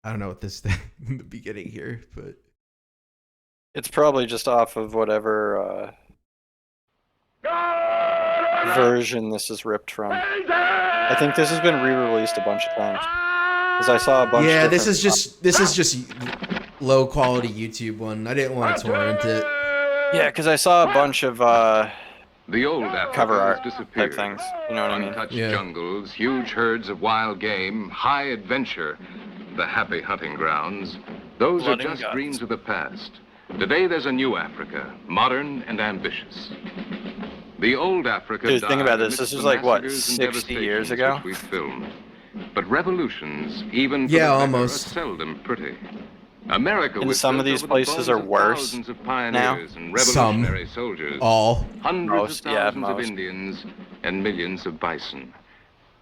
I don't know what this thing in the beginning here, but It's probably just off of whatever version this is ripped from. I think this has been re-released a bunch of times. Because I saw a bunch. Yeah, this is just low quality YouTube one. I didn't want to torrent it. Yeah, because I saw a bunch of The old cover art disappeared. type things. You know what I mean? Untouched Yeah. jungles, huge herds of wild game, high adventure, the happy hunting grounds. Those Blood are and just guts. dreams of the past. Today there's a new Africa, modern and ambitious. The old Africa. Dude, think about died this. amidst This was the like, what, massacres and 60 years devastations ago? which we filmed. But revolutions, even for Yeah, the better, almost. are seldom pretty. America And was some of built these over the places bones are of worse thousands of pioneers and Some. revolutionary soldiers. All. Hundreds Most, of yeah, thousands of most. Indians and millions of bison.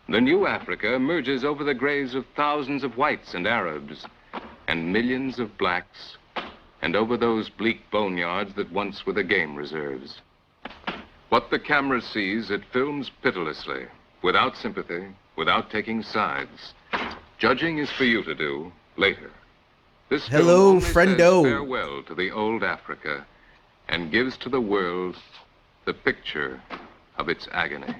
The new Africa emerges over the graves of thousands of whites and Arabs and millions of blacks, and over those bleak boneyards that once were the game reserves. What the camera sees, it films pitilessly, without sympathy, without taking sides. Judging is for you to do later. This film Hello, only says friendo. farewell to the old Africa and gives to the world the picture of its agony.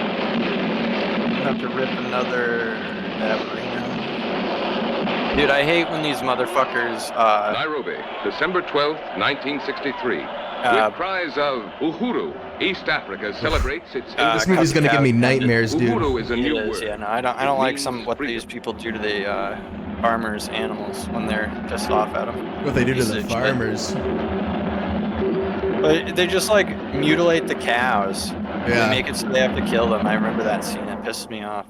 I have to rip another Dude, I hate when these motherfuckers Nairobi, December 12th, 1963. With cries of Uhuru, East Africa celebrates its This movie's gonna give me nightmares, dude. Uhuru is a It new is, word. yeah. No, I don't It like means what freedom. these people do to the farmers' animals when they're pissed off at them. What they do to Pieces the of shit. farmers. But they just like mutilate the cows. Yeah. They make it so they have to kill them. I remember that scene. It pissed me off.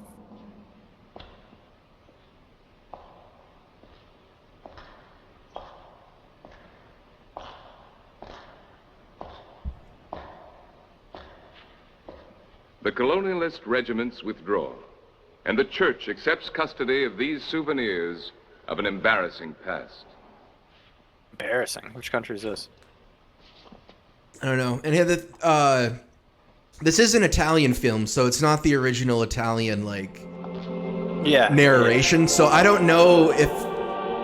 The colonialist regiments withdraw, and the church accepts custody of these souvenirs of an embarrassing past. Embarrassing. Which country is this? I don't know. And here this is an Italian film, so it's not the original Italian Yeah. narration. So I don't know if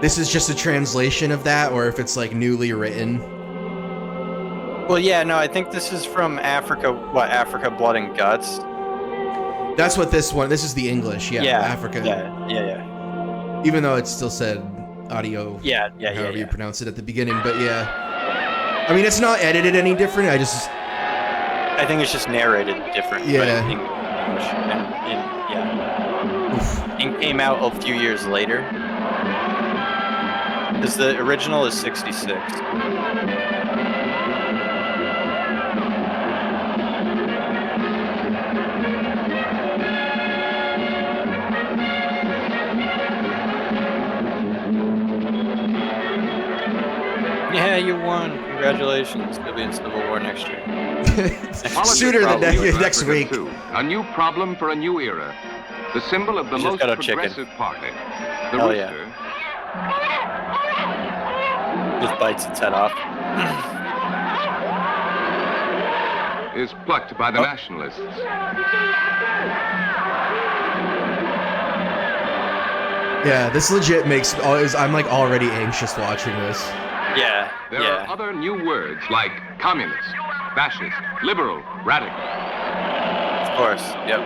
this is just a translation of that or if it's like newly written. Well, yeah, no, I think this is from Africa. What, Africa Blood and Guts? That's what this is the English, Africa. Yeah. Even though it still said audio, Yeah. however you pronounce it at the beginning, but yeah. I mean, it's not edited any different. I think it's just narrated different. Yeah. But in English. Yeah. And came out a few years later. Because the original is 66. Yeah, you won. Congratulations. You'll be in Civil War next year. Sooner than next Africa week. too. A new problem for a new era. The symbol of the You just most got a chicken. progressive party. The Hell yeah. rooster Just bites its head off. is plucked by the nationalists. Yeah, this legit makes I'm like already anxious watching this. Yeah. There are other new words like communist, fascist, liberal, radical. Of course. Yep.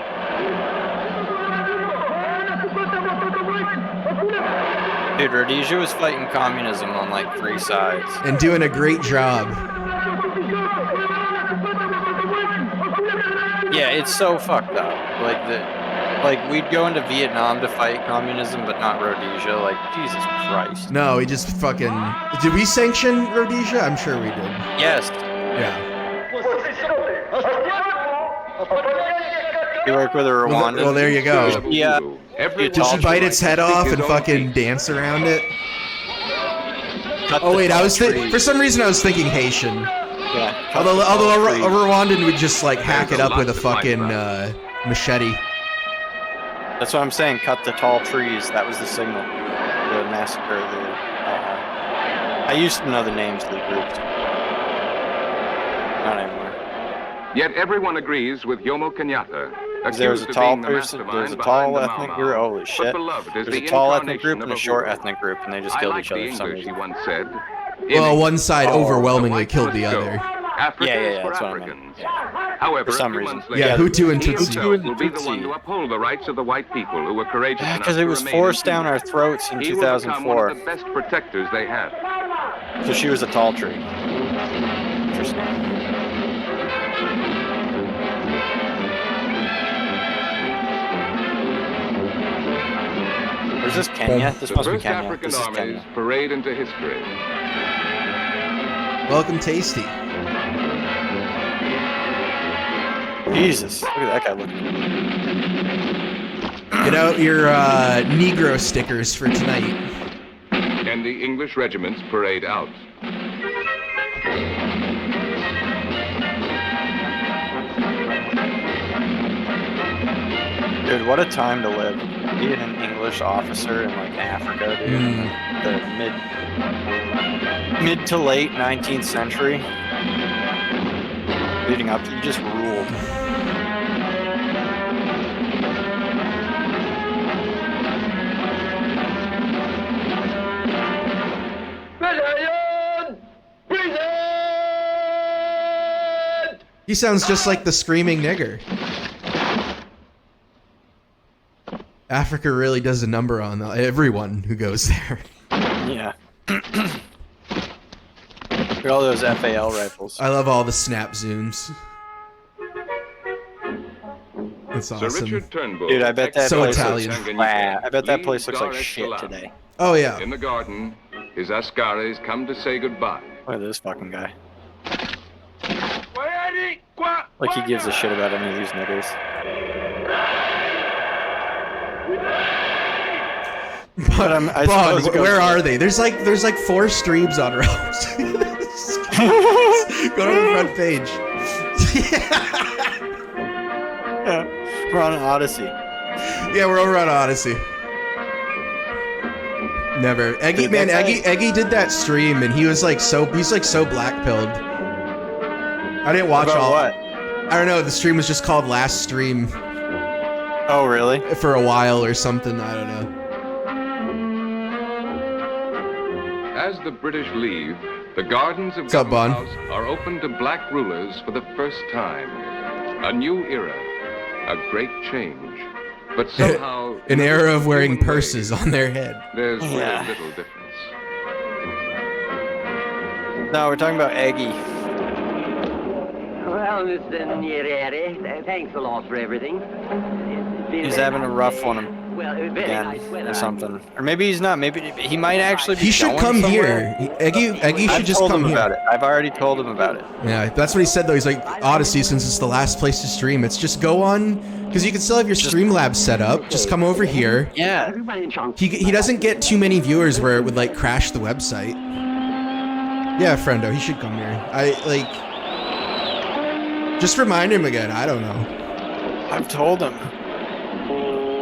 Dude, Rhodesia was fighting communism on like 3 sides. And doing a great job. Yeah, it's so fucked up. Like we'd go into Vietnam to fight communism, but not Rhodesia. Like, Jesus Christ. No, we just fucking... Did we sanction Rhodesia? I'm sure we did. Yes. Yeah. You work with a Rwandan. Well, there you go. Yeah. Everyone Did she bite its head off and fucking dance around it? Oh wait, for some reason I was thinking Haitian. Yeah. Although a Rwandan would just like hack it up with a fucking machete. That's what I'm saying. Cut the tall trees. That was the signal. The massacre. I used to know the names of the groups. Not anymore. Yet everyone agrees with Jomo Kenyatta. There was a accused of tall being the person, there's a mastermind tall behind the ethnic Mau group. Mau, Holy but shit! beloved is There's the a tall ethnic incarnation group and of a short hero. ethnic group, and they just I killed like each other the for some English, he reason. once said. Well, In one side Oh. overwhelmingly the killed whites the must other. go. Africa Yeah, is for that's what I meant. Africans. Yeah. However, For some a few reason. months later, Yeah, Hutu and he Tutsi. himself Hutu and will be the one Tutsi. to uphold the rights of the white people who were courageous enough Because to it was remain in forced down peace. our throats in He will become one 2004. of the best protectors they have. So she was a tall tree. Interesting. Or is this Kenya? This The must be first Kenya. African This is armies Kenya. parade into history. Welcome, Tasty. Jesus, look at that guy looking. Get out your Negro stickers for tonight. And the English regiments parade out. Dude, what a time to live. Being an English officer in like Africa, dude. In the mid to late 19th century. Leading up, you just ruled. He sounds just like the screaming nigger. Africa really does a number on everyone who goes there. Yeah. Look at all those FAL rifles. I love all the snap zooms. That's Sir awesome. Richard Turnbull. Dude, I bet that So place Italian. looks flat. I bet that place looks like leads shit Dar es today. Oh yeah. In the garden, his Askaris come to say goodbye. Look at this fucking guy. Like he gives a shit about any of these niggers. But I suppose it goes- where are they? There's like 4 streams on route. Go to the front page. Yeah. We're on an Odyssey. Yeah, we're over on Odyssey. Never. Eggy, Dude, man, that guy- Eggy did that stream and he's like so black pilled. I didn't watch About all. what? I don't know. The stream was just called Last Stream Oh, really? for a while or something. I don't know. As the British leave, the gardens of What's up, Government Bon? House are open to black rulers for the first time. A new era, a great change. But somehow, An era of wearing human purses ways, on their head. there's really Yeah. little difference. No, we're talking about Eggy. Well, Mr. Nyerere, thanks a lot for everything. He's having a rough one Well, very again nice weather. or something. Or maybe he's not. Maybe he might actually be He should going come somewhere. here. Eggy I've should just told come him here. about it. I've already told him about it. Yeah, that's what he said though. He's like, Odyssey, since it's the last place to stream, it's just go on, because you can still have your Streamlabs set up. Just come over here. Yeah. Everybody in Chong. He doesn't get too many viewers where it would like crash the website. Yeah, friendo, he should come here. Just remind him again. I don't know. I've told him.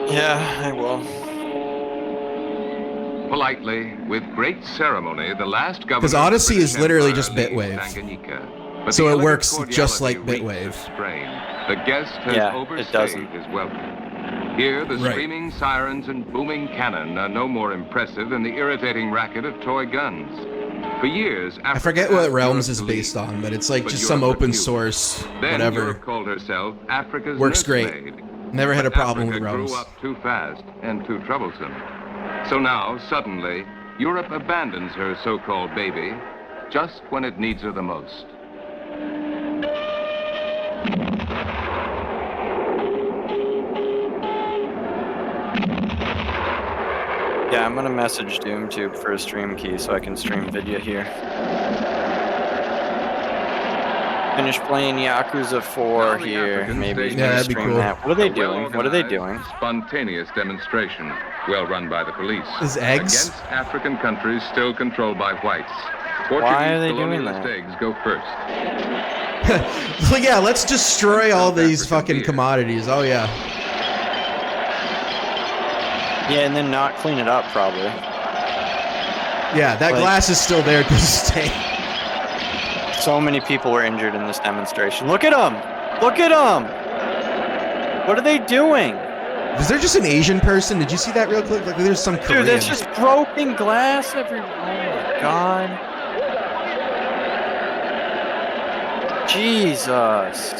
Yeah, I will. Politely, with great ceremony, the last governor. 'Cause of the Odyssey British is literally Empire just leaves Bitwave. Tanganyika. But So the it elegant works just cordiality like reeks Bitwave. of Spain. The guest has Yeah, it overstayed doesn't. his welcome. Here, the Right. screaming sirens and booming cannon are no more impressive than the irritating racket of toy guns. For years, I forget what Realms is Europe to based lead. on, but it's like But just Europe some open refused. source, Then whatever. Europe called herself Africa's Works great. nursemaid. Never had a But problem with Africa Realms. grew up too fast and too troublesome. So now, suddenly, Europe abandons her so-called baby just when it needs her the most. Yeah, I'm gonna message DoomTube for a stream key so I can stream video here. Finish playing Yakuza 4 Now the here. Africans Maybe stay Yeah, that'd be stream cool. that. What are they A doing? What are they well-organized, doing? Spontaneous demonstration, well run by the police. Is eggs? Against African countries still controlled by whites. Why are they Portuguese doing colonialist that? eggs go first. Well, yeah, let's destroy all these African fucking beer. commodities. Oh yeah. Yeah, and then not clean it up probably. Yeah, that Like- glass is still there to stay. So many people were injured in this demonstration. Look at them! Look at them! What are they doing? Is there just an Asian person? Did you see that real quick? Like, there's some Korean. Dude, that's just broken glass everywhere. Oh my god. Jesus.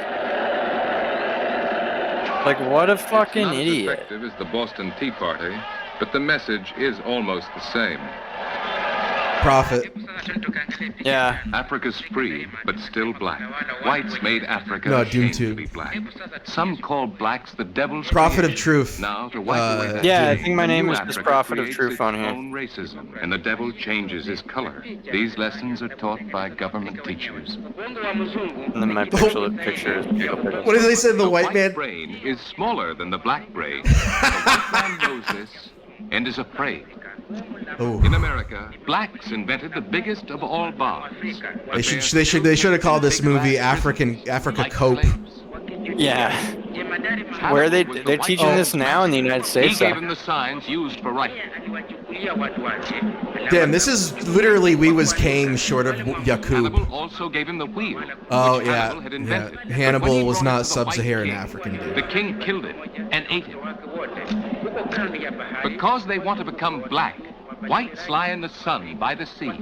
Like, what a fucking Not as idiot. effective as the Boston Tea Party, but the message is almost the same. Profit. Yeah. Africa's free, but still black. Whites made Africa No, ashamed to Doom be black. Some call blacks the devil's Prophet of creation. Truth. Now to wipe away that Yeah, I shame, think my the name new is just Africa Prophet of creates Truth its on here. own racism, and the devil changes his color. These lessons are taught by government teachers. And then my picture is What did they say? The white man. brain is smaller than the black brain. The white man knows this and is afraid. Oh, In America, blacks invented the biggest of all bombs. they should have called this movie Africa Cope. Yeah. Where are they? They're teaching this now in the United He States. gave him the signs used for writing. Damn, this is literally We Was King short of Yakub. Hannibal also gave him the wheel. Oh which yeah, Hannibal had invented. yeah. But Hannibal when he was brought it not to the white sub-Saharan king, African, The dude. king killed him and ate him. Because they want to become black, whites lie in the sun by the sea.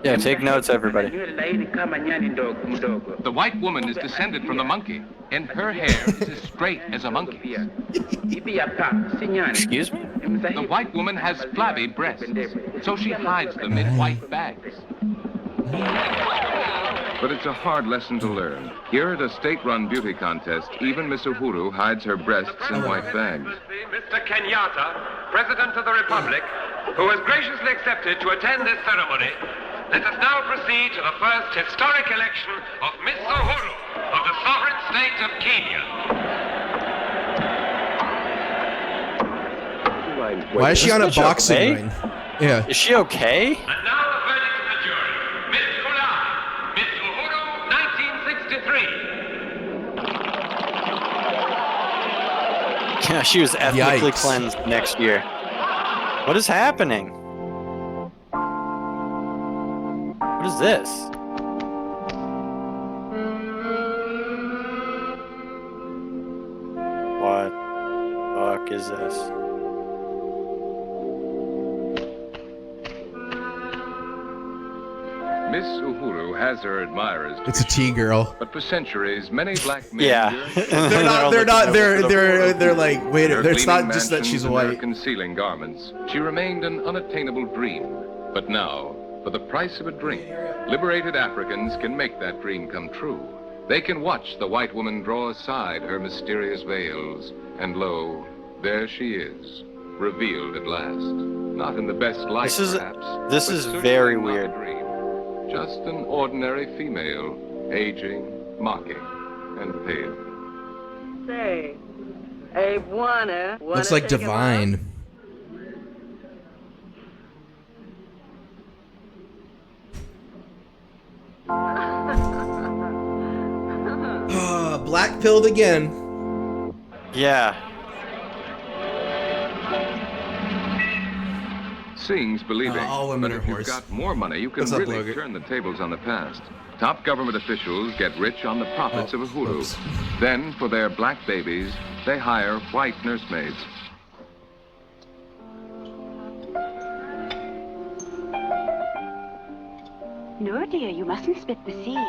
Yeah, take notes, everybody. The white woman is descended from the monkey, and her hair is as straight as a monkey's. Excuse me? The white woman has flabby breasts, so she hides them in white bags. But it's a hard lesson to learn. Here at a state-run beauty contest, even Miss Uhuru hides her breasts in white bags. Mr. Kenyatta, President of the Republic, who has graciously accepted to attend this ceremony. Let us now proceed to the first historic election of Miss Uhuru of the sovereign state of Kenya. Why is she on a bitch boxing okay? ring? Yeah. Is she okay? And now the verdict of the jury. Miss Kulai, Miss Uhuru, 1963. Yeah, she was ethnically Yikes. cleansed next year. What is happening? What is this? What the fuck is this? Miss Uhuru has her admirers. It's a tea girl. But for centuries, many black men. Yeah. They're like, wait, Her it's not gleaming just that mansions she's and white. their concealing garments. She remained an unattainable dream. But now, for the price of a drink, liberated Africans can make that dream come true. They can watch the white woman draw aside her mysterious veils, and lo, there she is, revealed at last. Not in the best light, This is- perhaps. this but is certainly very not a weird. dream. Just an ordinary female, aging, mocking, and pale. Say, Abe wanna Looks like take him out? Divine. Black pilled again. Yeah. Seeing's believing. All women but are if you've whores. got more money, you can What's up, really Logan? turn the tables on the past. Top government officials get rich on the profits Oh, of Uhuru. oops. Then, for their black babies, they hire white nursemaids. No, dear, you mustn't spit the seeds.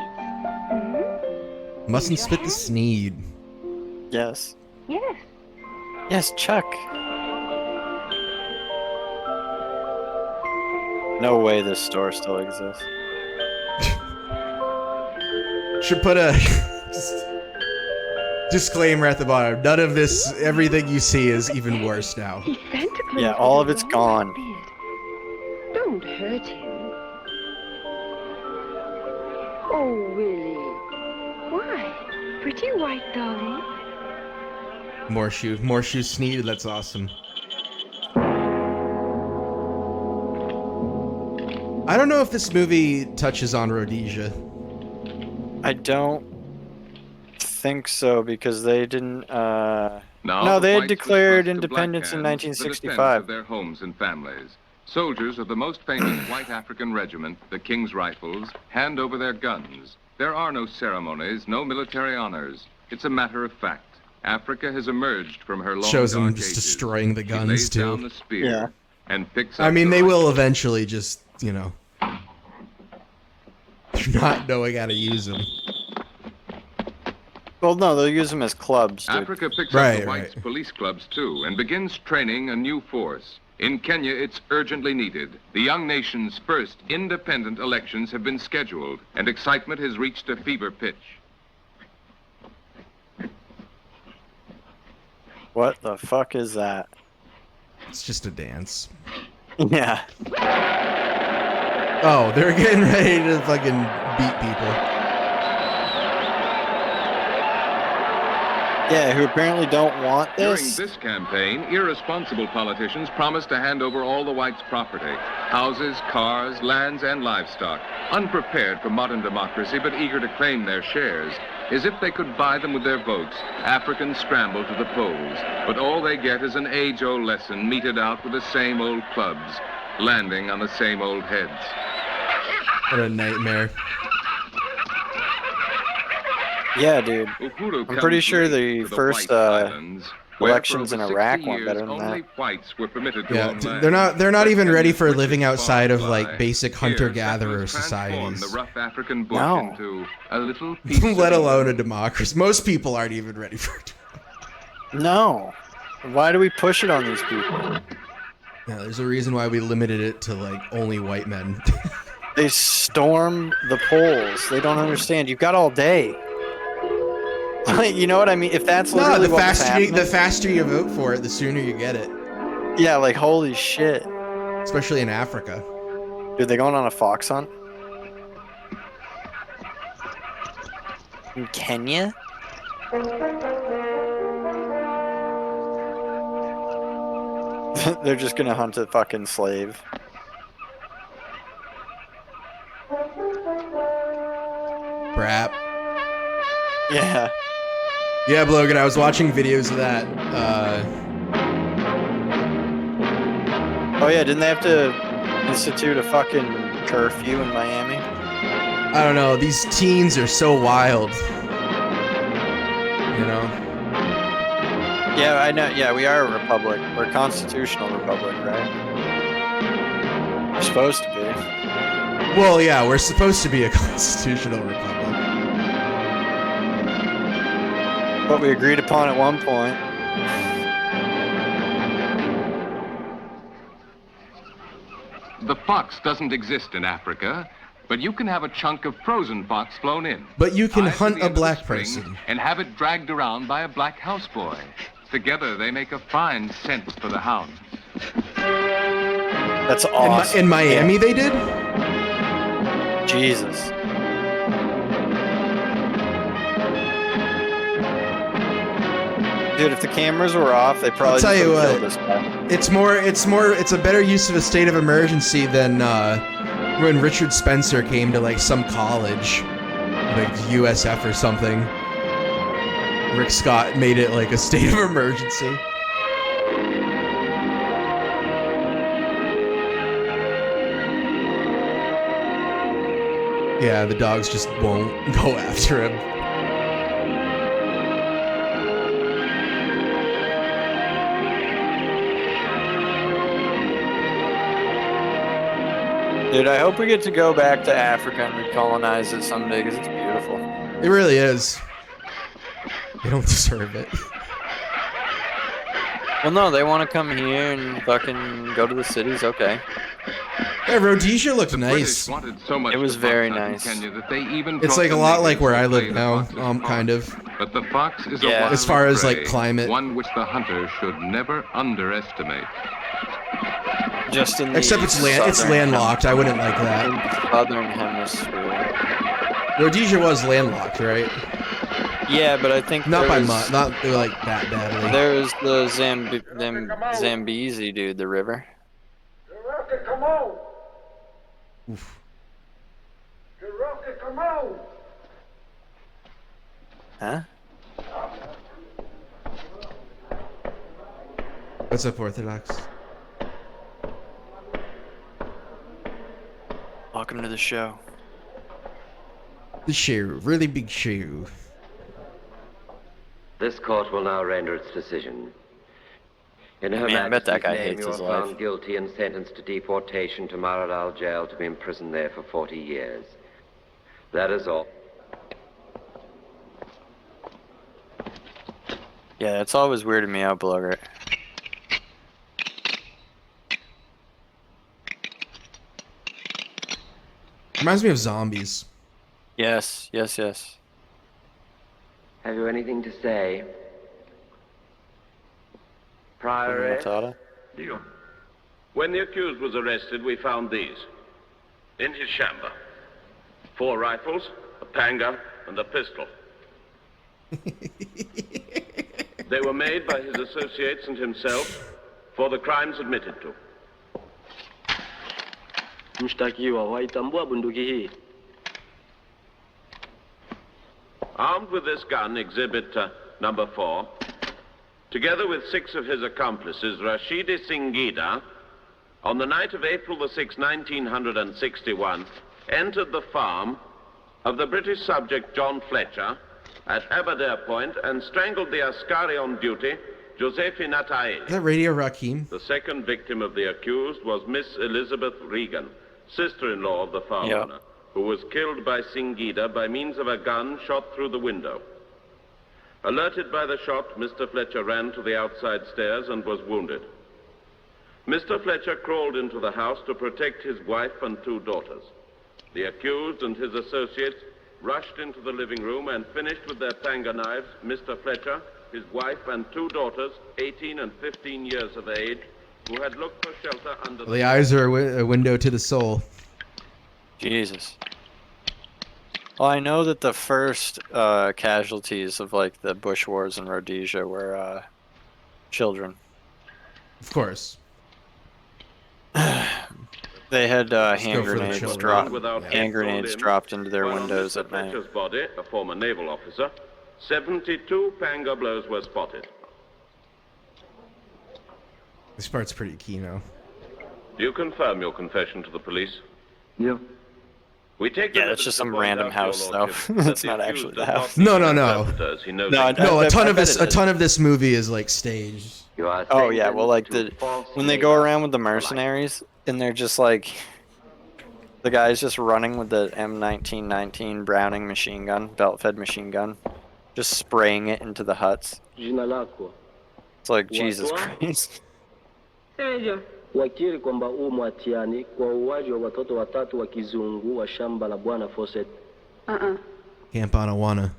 Mustn't spit the sneed. Yes. Yes. Yes, Chuck. No way this store still exists. Should put a disclaimer at the bottom. None of this, everything you see is even worse now. He's Santa Claus. Yeah, all of with it's a gone. beard. Don't hurt him. Oh, Willie. Why? Pretty white darling. More shoe sneed. That's awesome. I don't know if this movie touches on Rhodesia. I don't think so because they didn't Now, No, the they had whites declared entrust to black independence in hands the defense 1965. of their homes and families. Soldiers of the most famous white African regiment, the King's Rifles, hand over their guns. There are no ceremonies, no military honors. It's a matter of fact. Africa has emerged from her long Shows them dark just ages. destroying the She guns, lays too. down the spear Yeah. and picks I up mean, the they will rifle. eventually just, you know, not knowing how to use them. Well, no, they'll use them as clubs, dude. Africa picks Right, up the whites' right. police clubs, too, and begins training a new force. In Kenya, it's urgently needed. The young nation's first independent elections have been scheduled, and excitement has reached a fever pitch. What the fuck is that? It's just a dance. Yeah. Oh, they're getting ready to fucking beat people. Yeah, who apparently don't want During this. this campaign, irresponsible politicians promised to hand over all the whites' property, houses, cars, lands, and livestock, unprepared for modern democracy but eager to claim their shares. As if they could buy them with their votes, Africans scramble to the polls, but all they get is an age-old lesson meted out with the same old clubs, landing on the same old heads. What a nightmare. Yeah, dude. Uhuru I'm pretty comes sure late the to first, White Islands, where elections for in over Iraq 60 went years, better than only that. whites were permitted to Yeah, own land. they're not But even ready Kenya's for richest living outside of farms like lie. basic Here, hunter-gatherer settlers transformed societies. the rough African bush No. into a little piece Let of alone a Eden. democracy. Most people aren't even ready for it. No. Why do we push it on these people? Yeah, there's a reason why we limited it to like only white men. They storm the polls. They don't understand. You've got all day. You know what I mean? If that's No, literally the what was faster happening, the faster you vote for it, the sooner you get it. yeah, like holy shit, Especially in Africa. dude, they going on a fox hunt in Kenya? They're just gonna hunt a fucking slave. Brap. Yeah. Yeah, Logan, I was watching videos of that. Oh yeah, didn't they have to institute a fucking curfew in Miami? I don't know. These teens are so wild. You know? Yeah, I know. Yeah, we are a republic. We're a constitutional republic, right? We're supposed to be. Well, yeah, we're supposed to be a constitutional republic. What we agreed upon at one point. The fox doesn't exist in Africa, but you can have a chunk of frozen fox flown in. But you can Tied to hunt the a end of the black string person. and have it dragged around by a black houseboy. Together, they make a fine scent for the hounds. That's awesome. In Miami, they did? Jesus. Dude, if the cameras were off, they probably I'll tell just you would've what. killed this guy. It's a better use of a state of emergency than when Richard Spencer came to like some college, like USF or something. Rick Scott made it like a state of emergency. Yeah, the dogs just won't go after him. Dude, I hope we get to go back to Africa and recolonize it someday because it's beautiful. It really is. They don't deserve it. Well, no, they want to come here and fucking go to the cities. Okay. Yeah, Rhodesia looked The nice. British wanted so much It was to very fox hunt in nice. Kenya that they even It's brought like a the lot like natives where to I play live the now, fox's part. kind of. But the fox is Yeah. a wild As far as, like, prey, climate. one which the hunter should never underestimate. Just in the Except it's landlocked. I wouldn't like that. Southern hemisphere. Rhodesia was landlocked, right? Yeah, but I think Not by there's- much, not like that badly. There's the Zambezi, dude, the river. Oof. Huh? What's up, Orthodox? Welcome to the show. The shoe, really big shoe. This court will now render its decision. In Her Man, I bet that Majesty's guy name, hates you are his life. found guilty and sentenced to deportation to Maradal Jail to be imprisoned there for 40 years. That is all. Yeah, it's always weirded me out, Blogger. Reminds me of zombies. Yes, yes, yes. Have you anything to say? Prior. ToD? Addio. When the accused was arrested, we found these. In his chamber. 4 rifles, a panga, and a pistol. They were made by his associates and himself for the crimes admitted to. Mshtakiwa, waitambua bunduki hii? Armed with this gun, exhibit number 4, together with 6 of his accomplices, Rashidi Singida, on the night of April the 6th, 1961, entered the farm of the British subject John Fletcher at Aberdare Point and strangled the askari on duty, Josephine Is Ataeli. that Radio Rakim? The second victim of the accused was Miss Elizabeth Regan, sister-in-law of the farm Yeah. owner, who was killed by Singida by means of a gun shot through the window. Alerted by the shot, Mr. Fletcher ran to the outside stairs and was wounded. Mr. Fletcher crawled into the house to protect his wife and 2 daughters. The accused and his associates rushed into the living room and finished with their panga knives Mr. Fletcher, his wife, and 2 daughters, 18 and 15 years of age, who had looked for shelter under The eyes are a window to the soul. Jesus. Well, I know that the first casualties of like the Bush Wars in Rhodesia were children. Of course. They had go hand for the grenades children. dropped. Without Hand head or grenades limb, dropped into their while on windows Mr. at night. Fletcher's body, a former naval officer, 72 panga blows were spotted. This part's pretty key now. Do you confirm your confession to the police? Yeah. We take the Yeah, that's evidence just to some point random out, Your house, though. Lordship, That's that not the actually accused the does not house. No, need no, no. interpreters. He knows No, I- exactly- No, I a ton bet of this, it a is. ton of this movie is like staged. You are Oh yeah, well like sentenced the to false when they go labor around with the for life. mercenaries and they're just like the guy's just running with the M1919 Browning machine gun, belt-fed machine gun, just spraying it into the huts. Jina lako. It's like What? Jesus What? Christ. Semejo. Wakiri kwamba hatiani kwa uuaji wa watoto 3 wa kizungu wa shamba la Bwana Fawcett. Camp on Awana.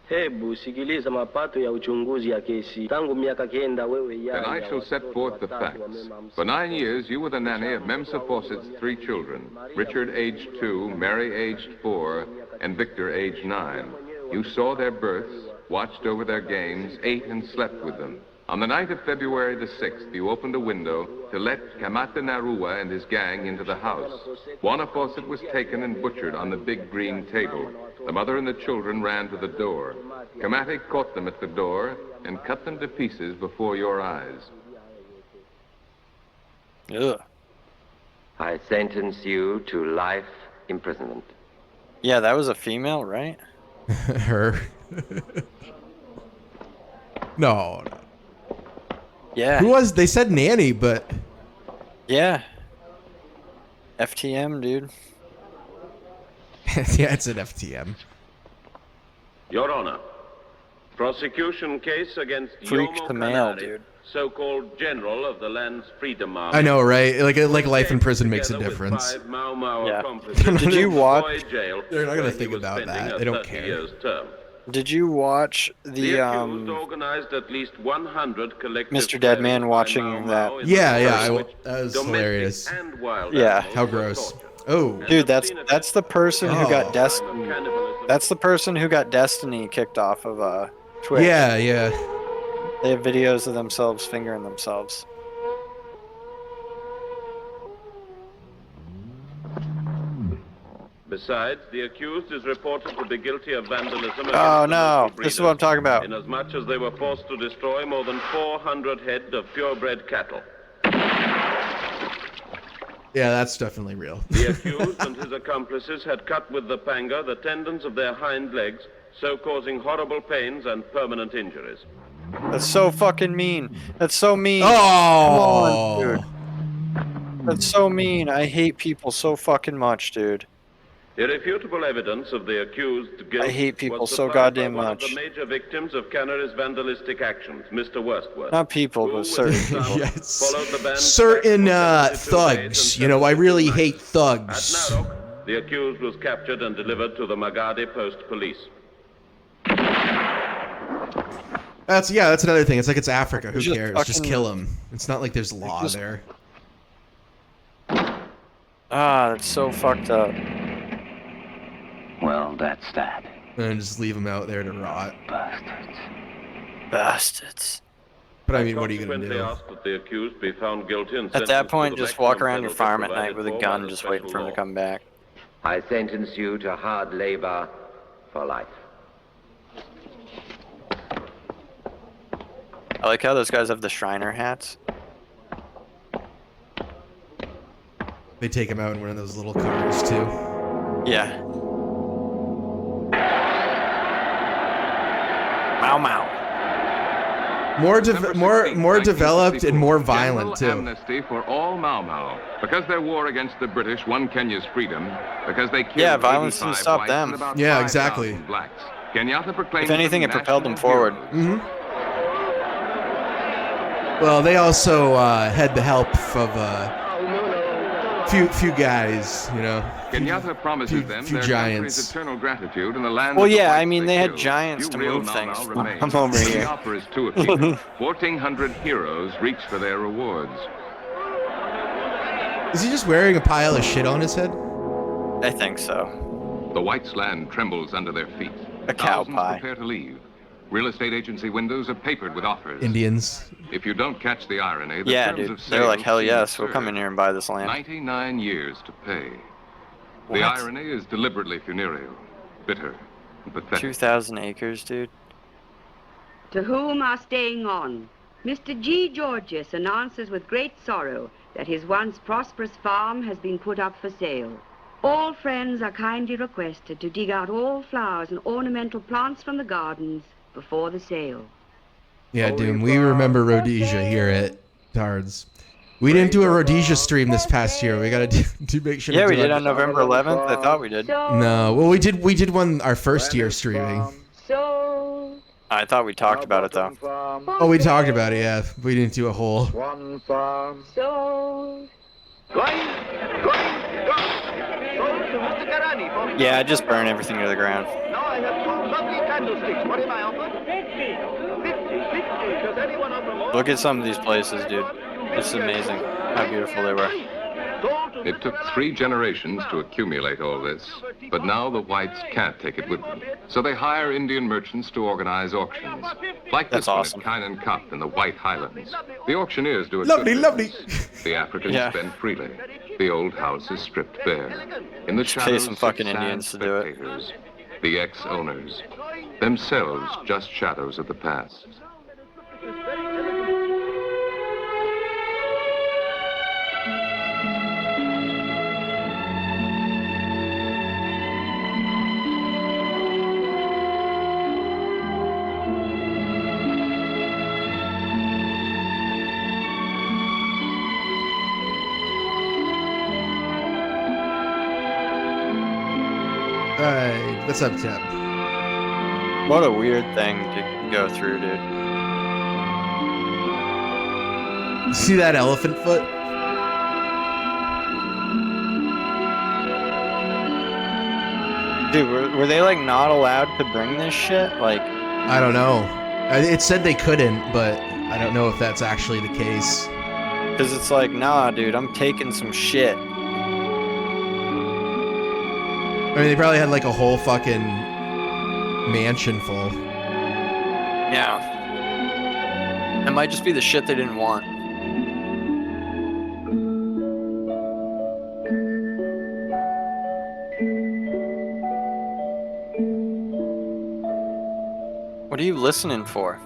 Hebu sikiliza mapato ya uchunguzi ya kesi. Tangu miaka 9 wewe Then yaya I shall set watoto forth the 3 facts. wa mema 50. For 9 years, you were the nanny of Memsa Fawcett's 3 children, Richard, aged 2, Mary, aged 4, and Victor, aged 9. You saw their births, watched over their games, ate and slept with them. On the night of February the 6th, you opened a window to let Kamata Narua and his gang into the house. Juana Fawcett was taken and butchered on the big green table. The mother and the children ran to the door. Kamate caught them at the door and cut them to pieces before your eyes. Ugh. I sentence you to life imprisonment. Yeah, that was a female, right? Her. No, no. Yeah. Who was? They said nanny, but Yeah. FTM, dude. yeah, it's an FTM. Your Honor, prosecution case against Freak Yomo the male, Kanari, dude. so-called general of the land's freedom army. I know, right? Like life in prison makes a Together with difference. 5 Mau Mau Yeah. accomplices Did you in watch- Savoy Jail They're not gonna where he think was about spending that. a They don't 30 care. years term. Did you watch The accused the organized at least 100 collective Mr. Deadman killings by watching Mau Mau that? in Yeah, the yeah, which that was domestic hilarious. and wild Yeah. animals How were gross. tortured. Oh, Dude, that's the person who Oh. got Destiny. Cannibalism. That's the person who got Destiny kicked off of Twitch. yeah, yeah. They have videos of themselves fingering themselves. Besides, the accused is reported to be guilty of vandalism. Oh no, this is what I'm talking about. Inasmuch as they were forced to destroy more than 400 head of purebred cattle. Yeah, that's definitely real. The accused and his accomplices had cut with the panga the tendons of their hind legs, so causing horrible pains and permanent injuries. That's so fucking mean. That's so mean. Oh! Come on, dude. That's so mean. I hate people so fucking much, dude. Irrefutable evidence of the accused guilt I hate people was so supplied goddamn by one much. of the major victims of Cannery's vandalistic actions, Mr. Worstworth. Not people, but certain people. Yes. Followed the band Certain back for 72 days thugs. and You know, I really 72 hate nights. thugs. At Narok, the accused was captured and delivered to the Magadi Post Police. That's another thing. It's like it's Africa. Who Just cares? Just fucking- kill him. It's not like there's law Just- there. Ah, that's so fucked up. Well, that's that. And just leave him out there to rot. Bastards. Bastards. But I mean, what are you gonna Consequently do? asked that the accused be found guilty and At that sentenced point, to the just walk maximum around your penalty farm at night provided with a for gun, by the just waiting for him to special come back. I sentence you to hard labor for life. I like how those guys have the Shriner hats. They take him out in one of those little cars too. Yeah. Mau Mau. More December 16th, developed and more 1964, violent general too. amnesty for all Mau Mau because their war against the British won Kenya's freedom. Because they killed Yeah, violence didn't 85 stop whites them. and about Yeah, 5,000 exactly. Blacks. Kenyatta proclaimed If anything, them it propelled them national forward. heroes. Well, they also had the help of few guys, you know. Kenyatta promises them few their giants. country's eternal gratitude in the land Well, of the yeah, I whites mean, they had killed. giants Few to real move Mau things Mau from remain. over The here. offer is too appealing. 1,400 heroes reach for their rewards. Is he just wearing a pile of shit on his head? I think so. The whites' land trembles under their feet. A cow Thousands pie. prepare to leave. Real estate agency windows are papered with offers. Indians. If you don't catch the irony, the Yeah, terms dude. of They're like, sale hell seem yes, we'll come absurd. in here and buy this land. 99 years to pay. What? The irony is deliberately funereal, bitter, and pathetic. 2,000 acres, dude. To whom are staying on, Mr. G. Georges announces with great sorrow that his once prosperous farm has been put up for sale. All friends are kindly requested to dig out all flowers and ornamental plants from the gardens before the sale. Yeah, Doom. We remember Rhodesia here at Tards. We didn't do a Rhodesia stream this past year. We gotta do make sure. Yeah, to we do did it. on November 11th. I thought we did. No, well, we did one our first year streaming. So, I thought we talked about it, though. Oh, we talked about it. Yeah, we didn't do a whole. One farm. so, Yeah, just burn everything to the ground. Now I have 2 lovely candlesticks. What am I offered? 50. 50. Does anyone offer more? Look at some of these places, dude. It's amazing how beautiful they were. It took 3 generations to accumulate all this, but now the whites can't take it with them. So they hire Indian merchants to organize auctions, like That's this one awesome. at Kynan Cup in the White Highlands. The auctioneers do it Lovely, good lovely. business. The Africans Yeah. spend freely. The old house is stripped bare. In the Just pay shadows some sit fucking sad Indians to do it. spectators, the ex-owners, themselves just shadows of the past. Alright, what's up, Tim? What a weird thing to go through, dude. You see that elephant foot? Dude, were they like not allowed to bring this shit? Like, I don't know. It said they couldn't, but I don't know if that's actually the case. cause it's like, nah, dude, I'm taking some shit. I mean, they probably had like a whole fucking mansion full. Yeah. It might just be the shit they didn't want. listening for?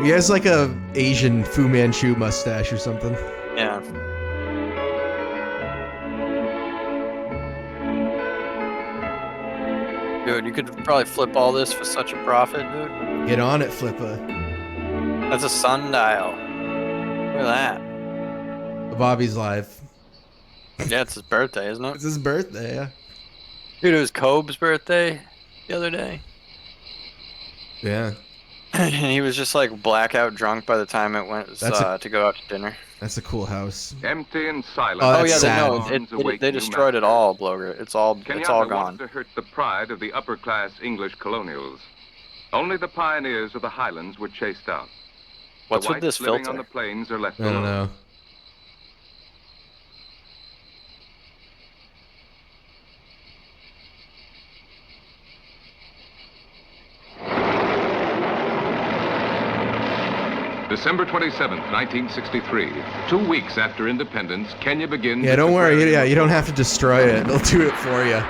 He has like a Asian Fu Manchu mustache or something. Yeah. Dude, you could probably flip all this for such a profit, dude. Get on it, Flippa. That's a sundial. Look at that. Bobby's live. Yeah, it's his birthday, isn't it? It's his birthday, yeah. Dude, it was Cobb's birthday the other day. Yeah. And he was just like blackout drunk by the time it went to go out to dinner. That's a cool house. Empty and silent. Oh, Oh that's yeah, sad. they destroyed it all, Bloger. It's all Kenyatta gone. wants to hurt the pride of the upper-class English colonials. Only the pioneers of the highlands were chased out. What's the with this whites living filter? on the plains are left I don't alone. know. December 27th, 1963. 2 weeks after independence, Kenya begins... Yeah, don't worry. Yeah, you don't have to destroy it. They'll do it for you.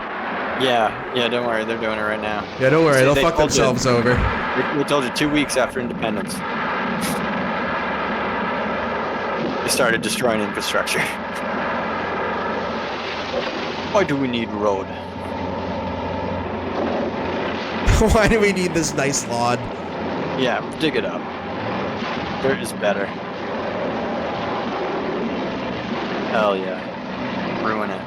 Yeah, don't worry. They're doing it right now. Yeah, don't worry. See, They'll they fuck told you. themselves over. We told you 2 weeks after independence. They started destroying infrastructure. Why do we need road? Why do we need this nice lawn? Yeah, dig it up. Dirt is better. Hell yeah. Ruin it.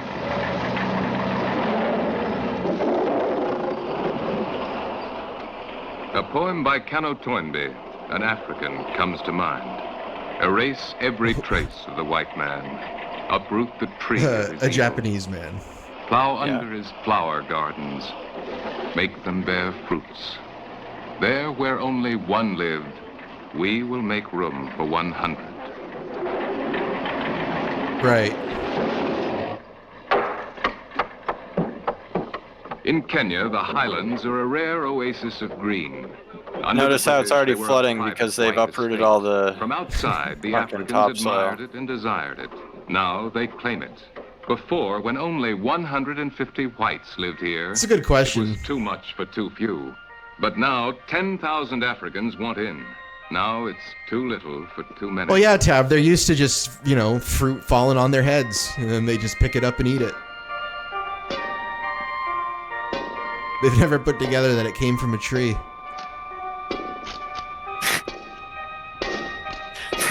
A poem by Kano Toynbee, an African, comes to mind. Erase every trace of the white man. Uproot the tree. of his A evil. Japanese man. Plow under his flower gardens. Make them bear fruits. There where only one lived, we will make room for 100. Right. In Kenya, the highlands are a rare oasis of green. Under Notice the how it's British, already they were a flooding private because they've white uprooted estate. all the From outside, the fucking Africans topsoil. admired it and desired it. Now they claim it. Before, when only 150 whites lived here, It's a good question. it was too much for too few. But now 10,000 Africans want in. Now it's too little for too many. Well, yeah, Tab, they're used to just, fruit falling on their heads, and then they just pick it up and eat it. They've never put together that it came from a tree.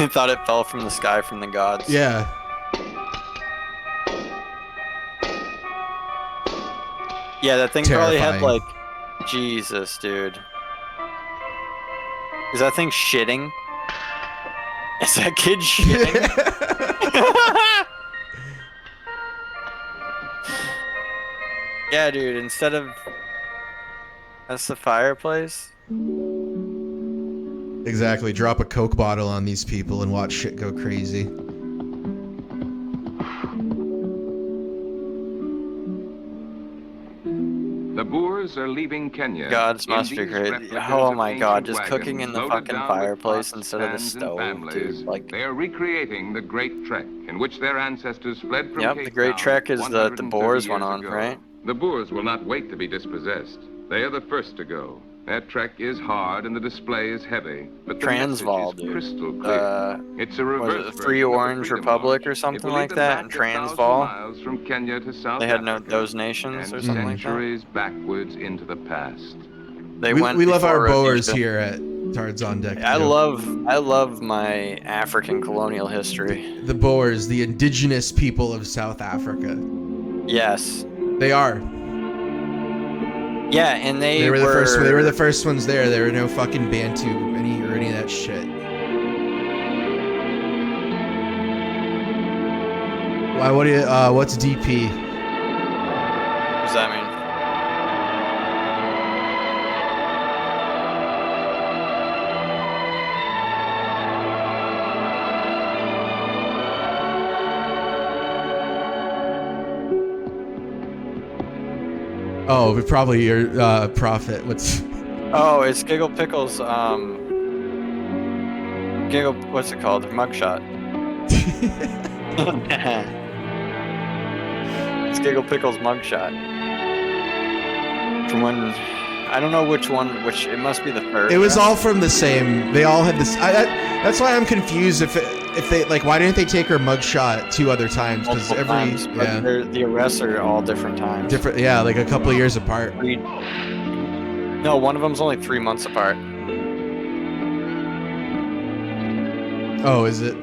I thought it fell from the sky from the gods. Yeah. Yeah, that thing probably had Terrifying. Jesus, dude. Is that thing shitting? Is that kid shitting? Yeah, dude, instead of... That's the fireplace? Exactly. Drop a Coke bottle on these people and watch shit go crazy. The Boers are leaving Kenya. Gods must In be these crazy. replicas Oh of my ancient god, just wagons cooking in the loaded fucking down with fireplace pots, instead of the pans, and stove, families, dude. Like, they are recreating the Great Trek, in which their ancestors fled from yep, Cape the Great Town Trek is the 130 Boers went years on, ago. right? The Boers will not wait to be dispossessed. They are the first to go. That trek is hard and the display is heavy, but the Transvaal, message is dude. crystal clear. It's a Was reverse it the Free version of the Orange Freedom Republic March. or It something will like lead them that in back 1,000 Transvaal? miles from Kenya to South They had no Africa, those nations or and something like that? centuries backwards into the past. They We went love our before Boers Rhodesia. here at Tards on Deck. I too. love my African colonial history. The Boers, the indigenous people of South Africa. Yes. They are. Yeah, and they were the first. They were the first ones there. There were no fucking Bantu or any of that shit. Why? What do you? What's DP? What does that mean? Oh, probably your prophet. What's? Oh, it's Giggle Pickle's Giggle, what's it called? Mugshot. It's Giggle Pickle's mugshot. From when I don't know which one. Which it must be the third. It was dress. all from the same. They all had this. That's why I'm confused. If they like, why didn't they take her mugshot 2 other times? Because Multiple times, but the arrests are all different times. different. Yeah, like a couple of years apart. No, one of them's only 3 months apart. Oh, is it?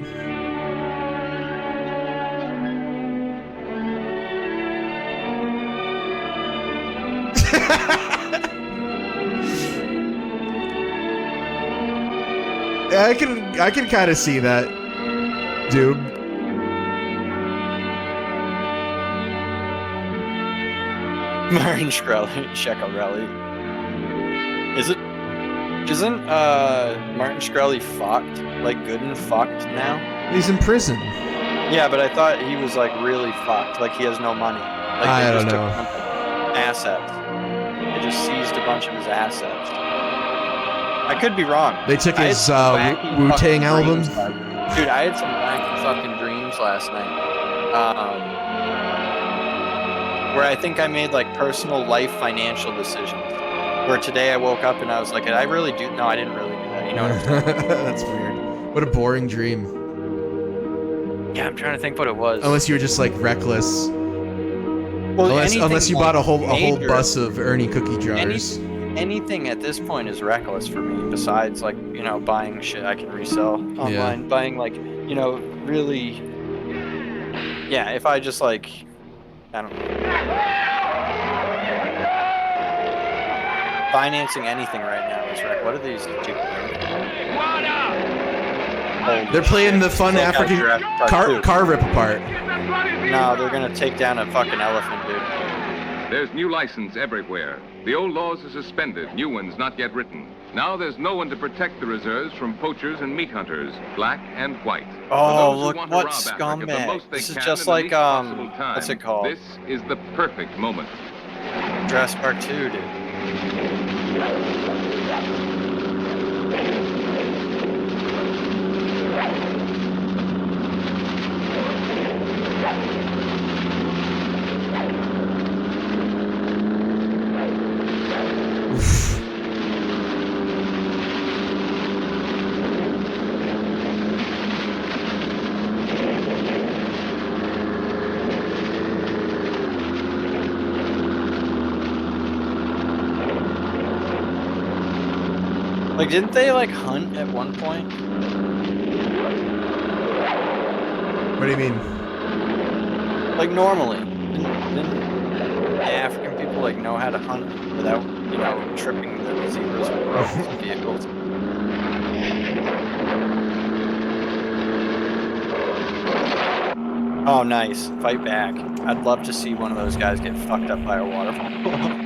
I can kind of see that, dude. Martin Shkreli. Isn't Martin Shkreli fucked? Like good and fucked now? He's in prison. Yeah, but I thought he was like really fucked. Like he has no money. Like I don't took know. a bunch of assets. They just seized a bunch of his assets. I could be wrong. They took I had his some wacky Wu-Tang fucking album. dreams Dude, I had some wacky fucking dreams last night. Where I think I made like personal life financial decisions. Where today I woke up and I was like, I really do. No, I didn't really do that. You know what I'm saying? That's weird. What a boring dream. Yeah, I'm trying to think what it was. Unless you were just like reckless. Well, unless you like bought a whole major- bus of Ernie cookie jars. Anything at this point is reckless for me. Besides, like buying shit I can resell online, buying like really. Yeah, if I just like, I don't know. Financing anything right now is right. What are these people doing? They're playing the fun It's like African Jurassic Park 2. car rip apart. No, they're gonna take down a fucking elephant, dude. There's new license everywhere. The old laws are suspended, new ones not yet written. Now there's no one to protect the reserves from poachers and meat hunters, black and white. Oh, For those who look, want to what rob Africa the scumbag. most they This is can just in the like, least possible what's time. it called? This is the perfect moment. Jurassic Park 2, dude. Like, didn't they, like, hunt at one point? What do you mean? Like, normally. Didn't African people, like, know how to hunt without, tripping the zebras with ropes and vehicles? Oh, nice. Fight back. I'd love to see one of those guys get fucked up by a waterfall.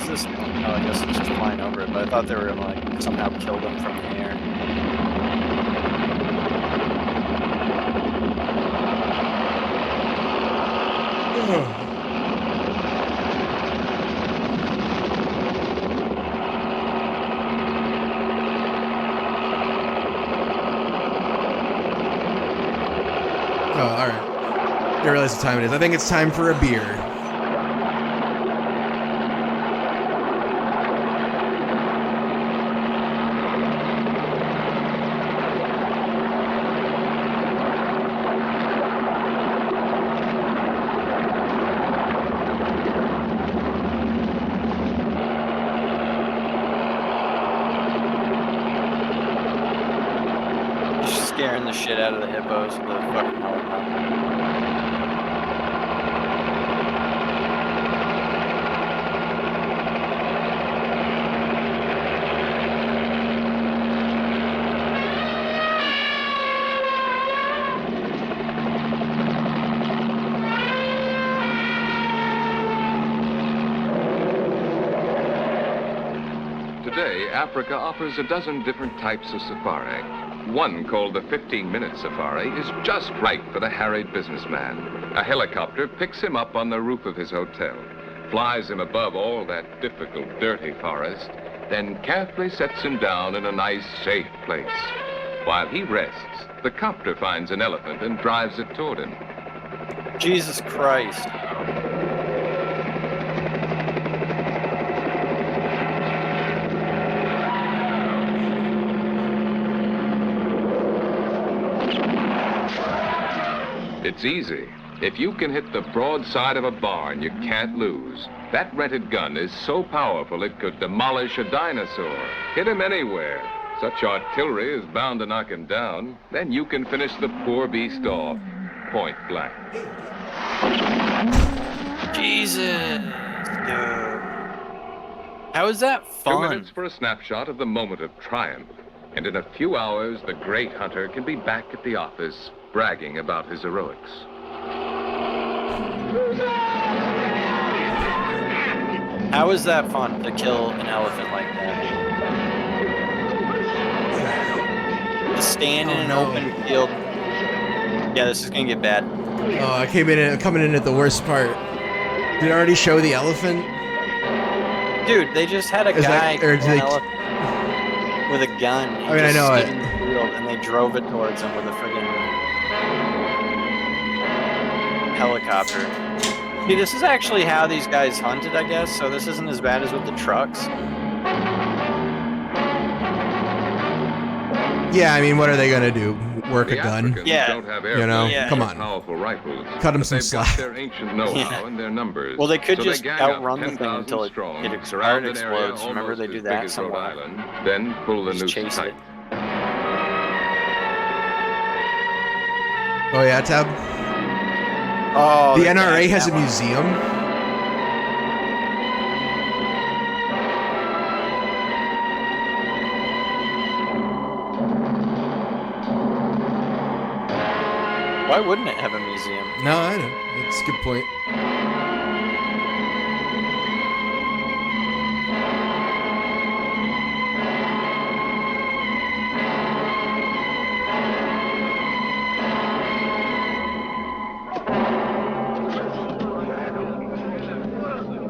This? Oh, I guess it's just flying over it, but I thought they were gonna like somehow kill them from the air. Oh, all right. I realize what time it is. I think it's time for a beer. Scaring the shit out of the hippos with the fucking helicopter. Today, Africa offers a dozen different types of safari. One, called the 15-minute safari, is just right for the harried businessman. A helicopter picks him up on the roof of his hotel, flies him above all that difficult, dirty forest, then carefully sets him down in a nice, safe place. While he rests, the copter finds an elephant and drives it toward him. Jesus Christ. It's easy. If you can hit the broadside of a barn, you can't lose. That rented gun is so powerful it could demolish a dinosaur. Hit him anywhere. Such artillery is bound to knock him down. Then you can finish the poor beast off. Point blank. Jesus. Dude. How is that 2 fun? minutes for a snapshot of the moment of triumph. And in a few hours, the great hunter can be back at the office, bragging about his heroics. How is that fun to kill an elephant like that? To stand in an open field. Yeah, this is gonna get bad. Oh, coming in at the worst part. Did it already show the elephant? Dude, they just had a guy or did they... with a gun. I mean, I know it. And they drove it towards him with a friggin' helicopter. See, this is actually how these guys hunted, I guess, so this isn't as bad as with the trucks. Yeah, I mean, what are they gonna do? Work a gun? Yeah. Don't have You know, come on. Powerful rifles, Cut them but some they've got slack. their ancient know-how and their numbers. Well, they could So just gang up outrun the thing 10,000 until it strong, explodes. surround an area Remember, they almost do as that big as Rhode somewhere. Island, then pull the Just noose chase tight. it. Oh yeah, Tab. Oh, The they're NRA back has a that one. museum. Why wouldn't it have a museum? No, I know. That's a good point.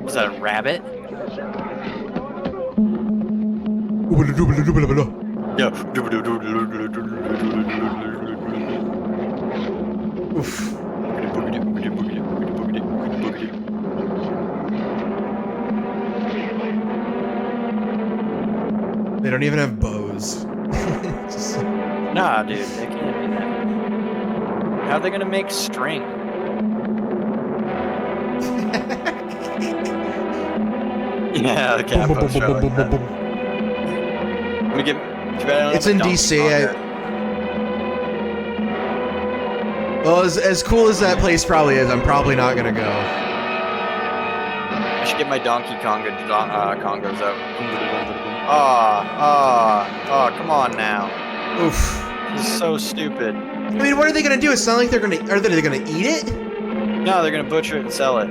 Was that a rabbit? Yeah. Oof. They don't even have bows. Just- Nah, dude, they can't do that. How are they gonna make string? Yeah, the capo show. Like that. We get. It's in DC. Well, as cool as that place probably is, I'm probably not gonna go. I should get my Donkey Kongos out. Come on now. Oof. This is so stupid. I mean, what are they gonna do? It's not like they're gonna. Are they gonna eat it? No, they're gonna butcher it and sell it.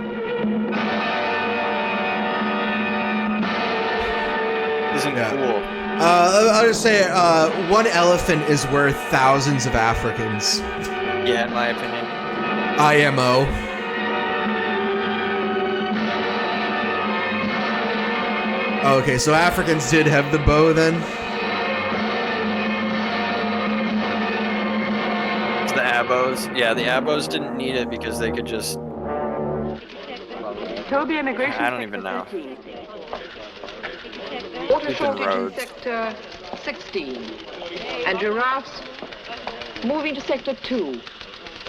Isn't cool. I'll just say, one elephant is worth thousands of Africans. Yeah, in my opinion. IMO. Okay, so Africans did have the bow then? It's the Abos. Yeah, the Abos didn't need it because they could just... ToD immigration. I don't even know. Water Stupid shortage in roads. sector 16. And giraffes moving to sector 2.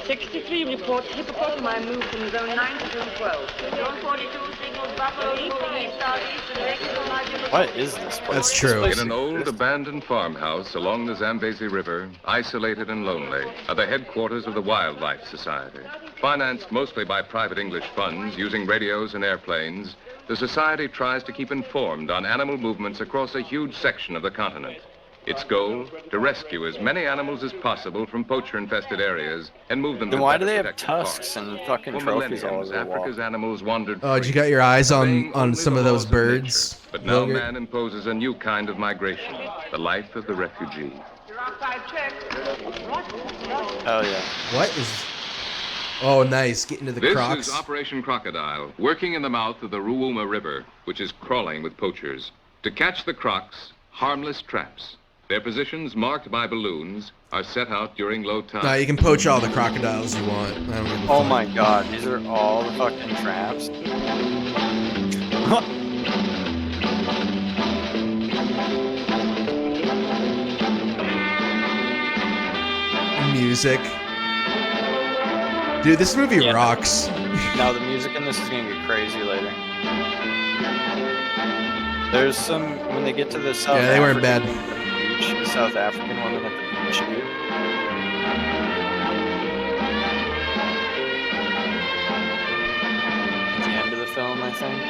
63 reports hippopotami moved from zone 9 to zone 12. Zone 42 signals buffalo moving east-southeast and Mexico margin. What is this place? That's true. In an old abandoned farmhouse along the Zambezi River, isolated and lonely, are the headquarters of the Wildlife Society. Financed mostly by private English funds using radios and airplanes, the Society tries to keep informed on animal movements across a huge section of the continent. Its goal, to rescue as many animals as possible from poacher-infested areas and move them Then to why better do they have protected tusks forests. and fucking For trophies all millenniums, over the wall? Africa's animals wandered Oh, did you free, got your eyes obeying on only some the of those laws birds? nature. But now Wilger? man imposes a new kind of migration, the life of the refugee. Oh, yeah. What is... Oh, nice. Get into the This crocs. is Operation Crocodile, working in the mouth of the Ruuma River, which is crawling with poachers. To catch the crocs, harmless traps. Their positions, marked by balloons, are set out during low tide. Nah, you can poach all the crocodiles you want. I don't give a Oh fuck. my god, these are all the fucking traps. Music. Dude, this movie rocks. No, the music in this is gonna get crazy later. There's some, when they get to the South Yeah, they weren't bad. beach, the South African woman at the beach, dude. At the end of the film, I think.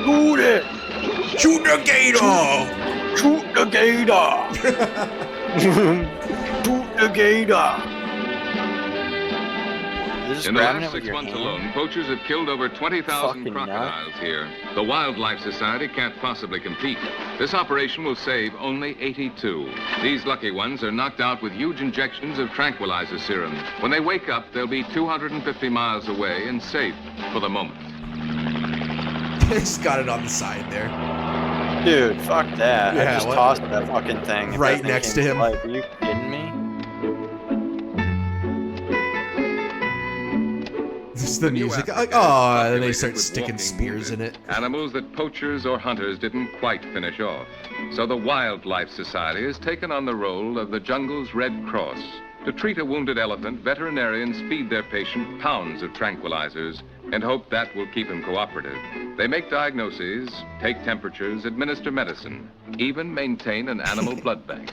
Shoot it! Shoot the gator! Shoot the gator! Shoot the gator! In the last 6 months alone, poachers have killed over 20,000 crocodiles here. The Wildlife Society can't possibly compete. This operation will save only 82. These lucky ones are knocked out with huge injections of tranquilizer serum. When they wake up, they'll be 250 miles away and safe for the moment. He's got it on the side there. Dude, fuck that. Yeah, I just what? tossed that fucking thing. If Right that thing next came to him. life, are you kidding me? This is the music. Like, oh, and then they start sticking spears in it. Animals that poachers or hunters didn't quite finish off. So the Wildlife Society has taken on the role of the jungle's Red Cross. To treat a wounded elephant, veterinarians feed their patient pounds of tranquilizers and hope that will keep him cooperative. They make diagnoses, take temperatures, administer medicine, even maintain an animal blood bank.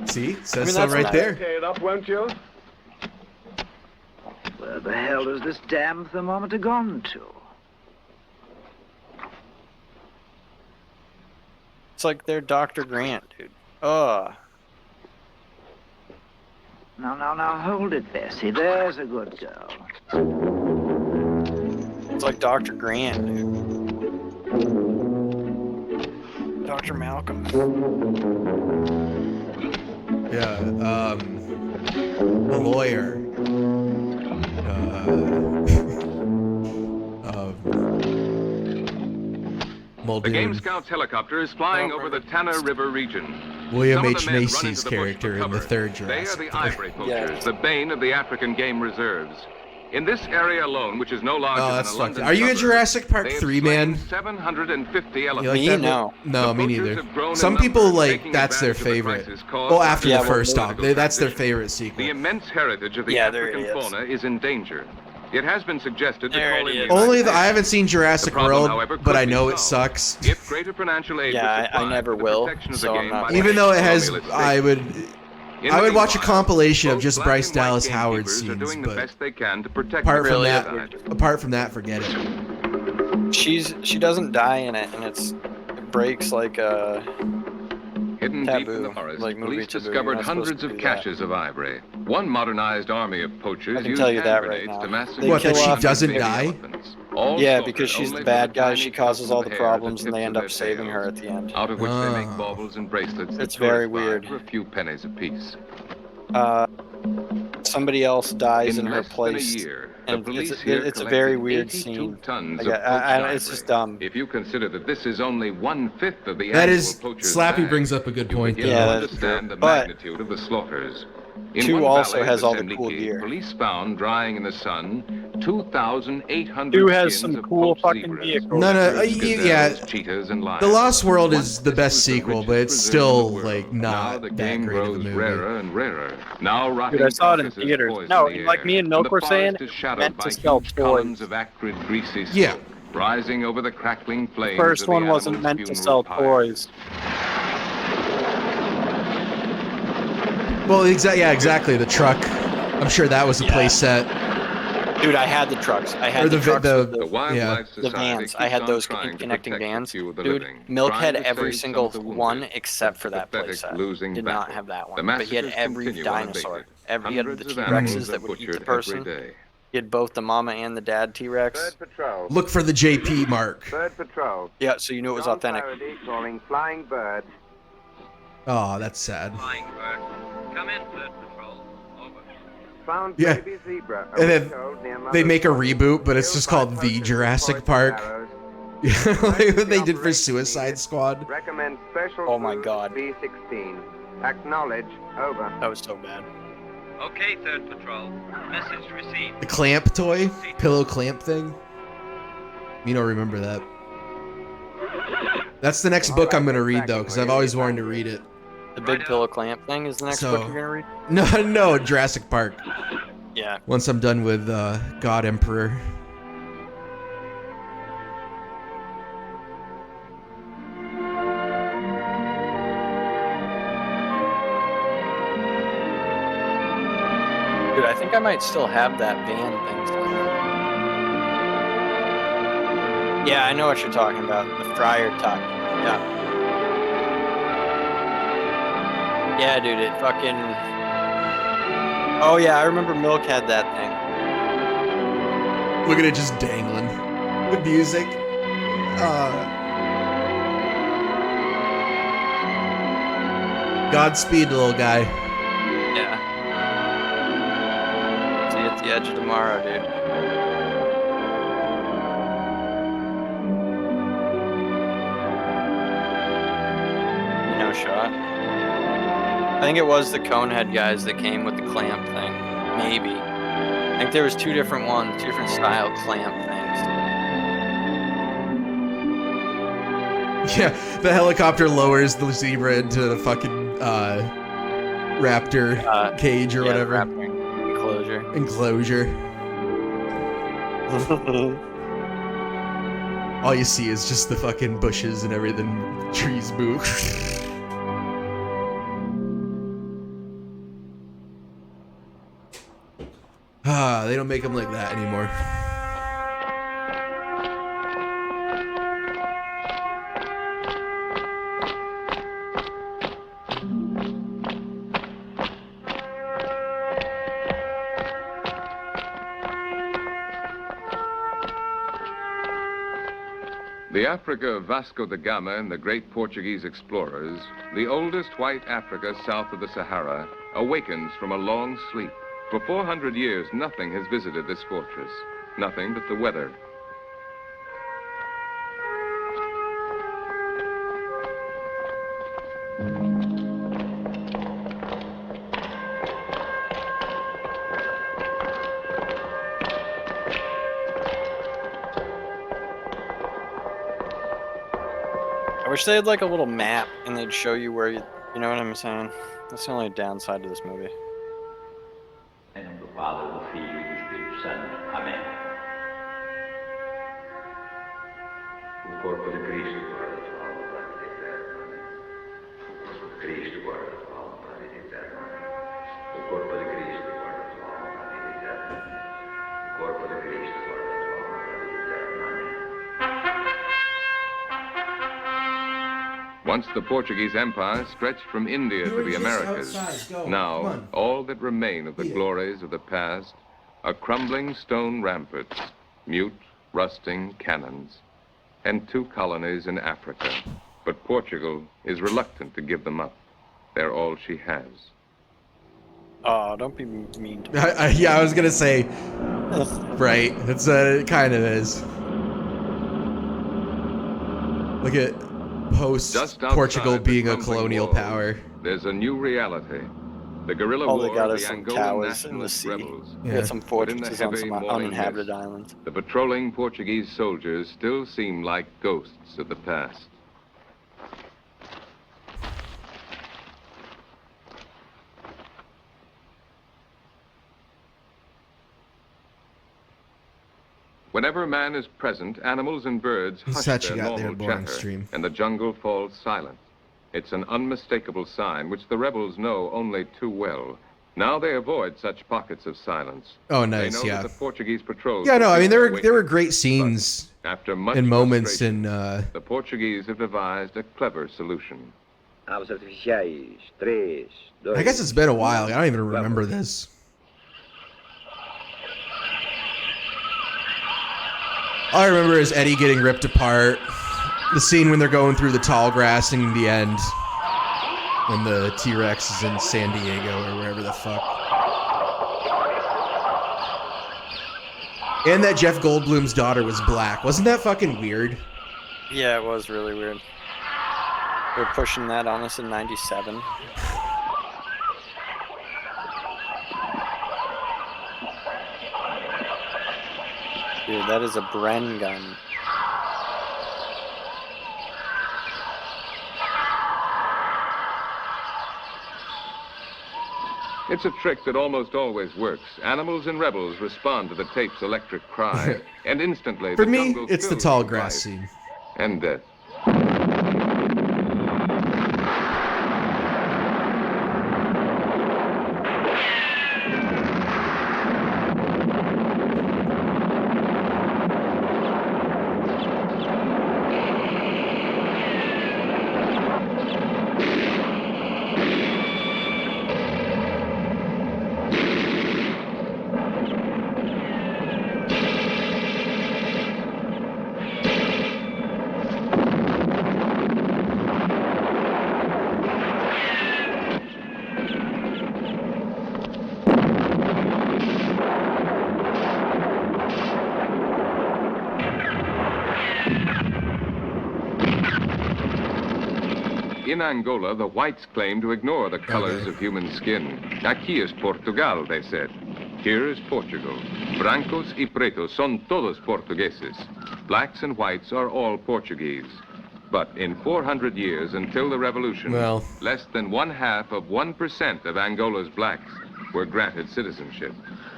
See? Says so right there. Tear it up, won't you? Where the hell has this damn thermometer gone to? It's like they're Dr. Grant, dude. Ugh. Now, hold it, Bessie. There's a good girl. It's like Dr. Grant, dude. Dr. Malcolm. Yeah, the lawyer. The Game Scouts helicopter is flying over the Tanner River region. William Some of H. the men run Macy's into the bush character for in the cover. third They are Jurassic the Park. ivory poachers, the bane of the African game reserves. In this area alone, which is no larger Oh, than that's a fucked London up. Are you in suburb, Jurassic Park they have 3, slain man? 750 You elephants. like Me? that? No. No, me The poachers neither. have grown in Some number people and like taking that's their advantage of the favorite. crisis caused Well, by after the the first off, political that's their transition. favorite sequel. The immense heritage of the Yeah, there African it is. fauna is in danger. It has been suggested to There call it in is. the Only United I haven't Nations. seen Jurassic The problem, World, however, but could I be know it solved. sucks. If greater financial aid Yeah, was I supplied never for the will, protection of so the I'm game not by gonna- Even though it has, colonialist I states. would In I the would watch a meanwhile, compilation of both just black Bryce and white Dallas Howard gamekeepers are scenes, doing the but best they can to protect apart the from Really that, countryside. apart from that, forget it. She doesn't die in it, and it breaks like a Hidden deep in the taboo, forest, like movie police taboo. You're discovered not supposed hundreds to of do that. caches of ivory. One modernized army of poachers I can used tell you hand that right grenades now. to massacre They What, that kill she off doesn't baby die? elephants. All Yeah, slaughtered because she's only the for bad guy. tiny She causes all the tuft of hair at problems, and tips they of end their up saving her tails, at the end. out of which they make Ah. baubles and bracelets that It's very tourists buy weird. for a few pennies apiece. Somebody else dies in her less than a place, year, the and police it's here a very collected weird 82 scene. tons Like, of poached it's ivory. just dumb. If you consider that this is only 1/5 of the That annual is, poacher's Slappy bag, brings up a good you point begin there. Yeah, to that's understand true. the But magnitude of the slaughters. In 2 one also valley of has all the Semliki, cool gear. Police found drying in the sun 2,800 2 has skins some of cool poached fucking zebras, vehicles. No, leopards, yeah. gazelles, cheetahs, and lions. The Lost World is the Once best this was the sequel, but richest it's preserve in still the world. like Now not the that game great of a grows movie. rarer and rarer. Now rotting Dude, I saw it in carcasses theaters. poison No, the like air, me and Milk the were forest saying, is shadowed meant by to sell huge toys. columns of acrid, greasy smoke, Yeah. rising over the crackling flames. The first of the one wasn't animal's meant to funeral sell pyres. toys. Well, exactly. The truck. I'm sure that was a play set. Dude, I had the trucks. I had Or the the trucks with The Wildlife the Society vans. I keeps had on those trying to connecting protect the vans. few of the Dude, living, Milk trying had to every save single some of the one wounded. except for that Pathetic playset. losing Did battle. not have that The one. But he had massacres every continue dinosaur. unabated. He had the Hundreds of T-Rexes animals that are would eat the butchered person. every day. He had both the mama and the dad T-Rex. Third patrol. Look for the JP mark. Third patrol. Yeah, so you knew it was John authentic. Faraday calling Flying Bird. Oh, that's sad. Flying bird. Come in, third patrol. Over. Found Yeah. baby zebra. And then Told near they Mother's make a Body. reboot, but it's Killed just by called The poachers with Jurassic poison Park. arrows. Like what they did for Suicide Squad. Recommend special. Oh my God. B16. Acknowledge. Over. That was so bad. Okay, third patrol. Message received. The clamp toy, pillow clamp thing. You don't remember that? That's the next book I'm gonna read though, because I've always wanted to read it. The big pillow clamp thing is the next book you're gonna read? No, Jurassic Park. Yeah. Once I'm done with God Emperor. Dude, I think I might still have that van thing somewhere. Yeah, I know what you're talking about. The Friar Tuck. Yeah. Yeah, dude, it fucking... Oh yeah, I remember Milk had that thing. Look at it just dangling. The music. Godspeed, little guy. Yeah. See you at the edge of tomorrow, dude. No shot. I think it was the Conehead guys that came with the clamp thing. Maybe. I think there was two different ones, two different style clamp things. Yeah, the helicopter lowers the zebra into the fucking raptor cage or whatever. Raptor enclosure. All you see is just the fucking bushes and everything. Trees move. They don't make them like that anymore. The Africa of Vasco da Gama and the great Portuguese explorers, the oldest white Africa south of the Sahara, awakens from a long sleep. For 400 years, nothing has visited this fortress. Nothing but the weather. I wish they had like a little map and they'd show you where you know what I'm saying? That's the only downside to this movie. Em nome do Padre, do Filho e do Espírito Santo. Amém. O corpo de Cristo guarda tua alma para a vida eterna. O corpo de Cristo guarda tua alma para a vida eterna. O corpo de Cristo guarda tua alma para a vida eterna. O corpo de Cristo guarda tua alma para a vida eterna. Once the Portuguese Empire stretched from India to the Americas. Now, all that remain of the glories of the past are crumbling stone ramparts, mute, rusting cannons, and 2 colonies in Africa. But Portugal is reluctant to give them up. They're all she has. Oh, don't be mean to me. Yeah, I was gonna say, right? It's it kind of is. Look at post-Portugal being a colonial power. There's a new reality. The guerrilla All they war got of is the some Angolan towers in the nationalist sea. rebels. We got some But in the fortresses on heavy some morning uninhabited mist, islands. the patrolling Portuguese soldiers still seem like ghosts of the past. Whenever man is present, animals and birds hush Such their you got there, normal boring chatter, stream. and the jungle falls silent. It's an unmistakable sign which the rebels know only too well. Now they avoid such pockets of silence. Oh, nice, They know yeah. that the Portuguese patrols. Yeah, no, I mean there will were great scenes after much and moments in. the Portuguese have devised a clever solution. Avos artificiais. 3, 2. I guess it's been a while. I don't even remember this. All I remember is Eddie getting ripped apart. The scene when they're going through the tall grass in the end. When the T-Rex is in San Diego or wherever the fuck. And that Jeff Goldblum's daughter was black. Wasn't that fucking weird? Yeah, it was really weird. They were pushing that on us in '97. Dude, that is a Bren gun. It's a trick that almost always works. Animals and rebels respond to the tape's electric cry, and instantly For the me, jungle it's the fills tall with grass life scene. and death. In Angola, the whites claim to ignore the colors of human skin. Aquí es Portugal, they said. Here is Portugal. Brancos y pretos son todos portugueses. Blacks and whites are all Portuguese. But in 400 years until the revolution, less than 0.5% of Angola's blacks were granted citizenship.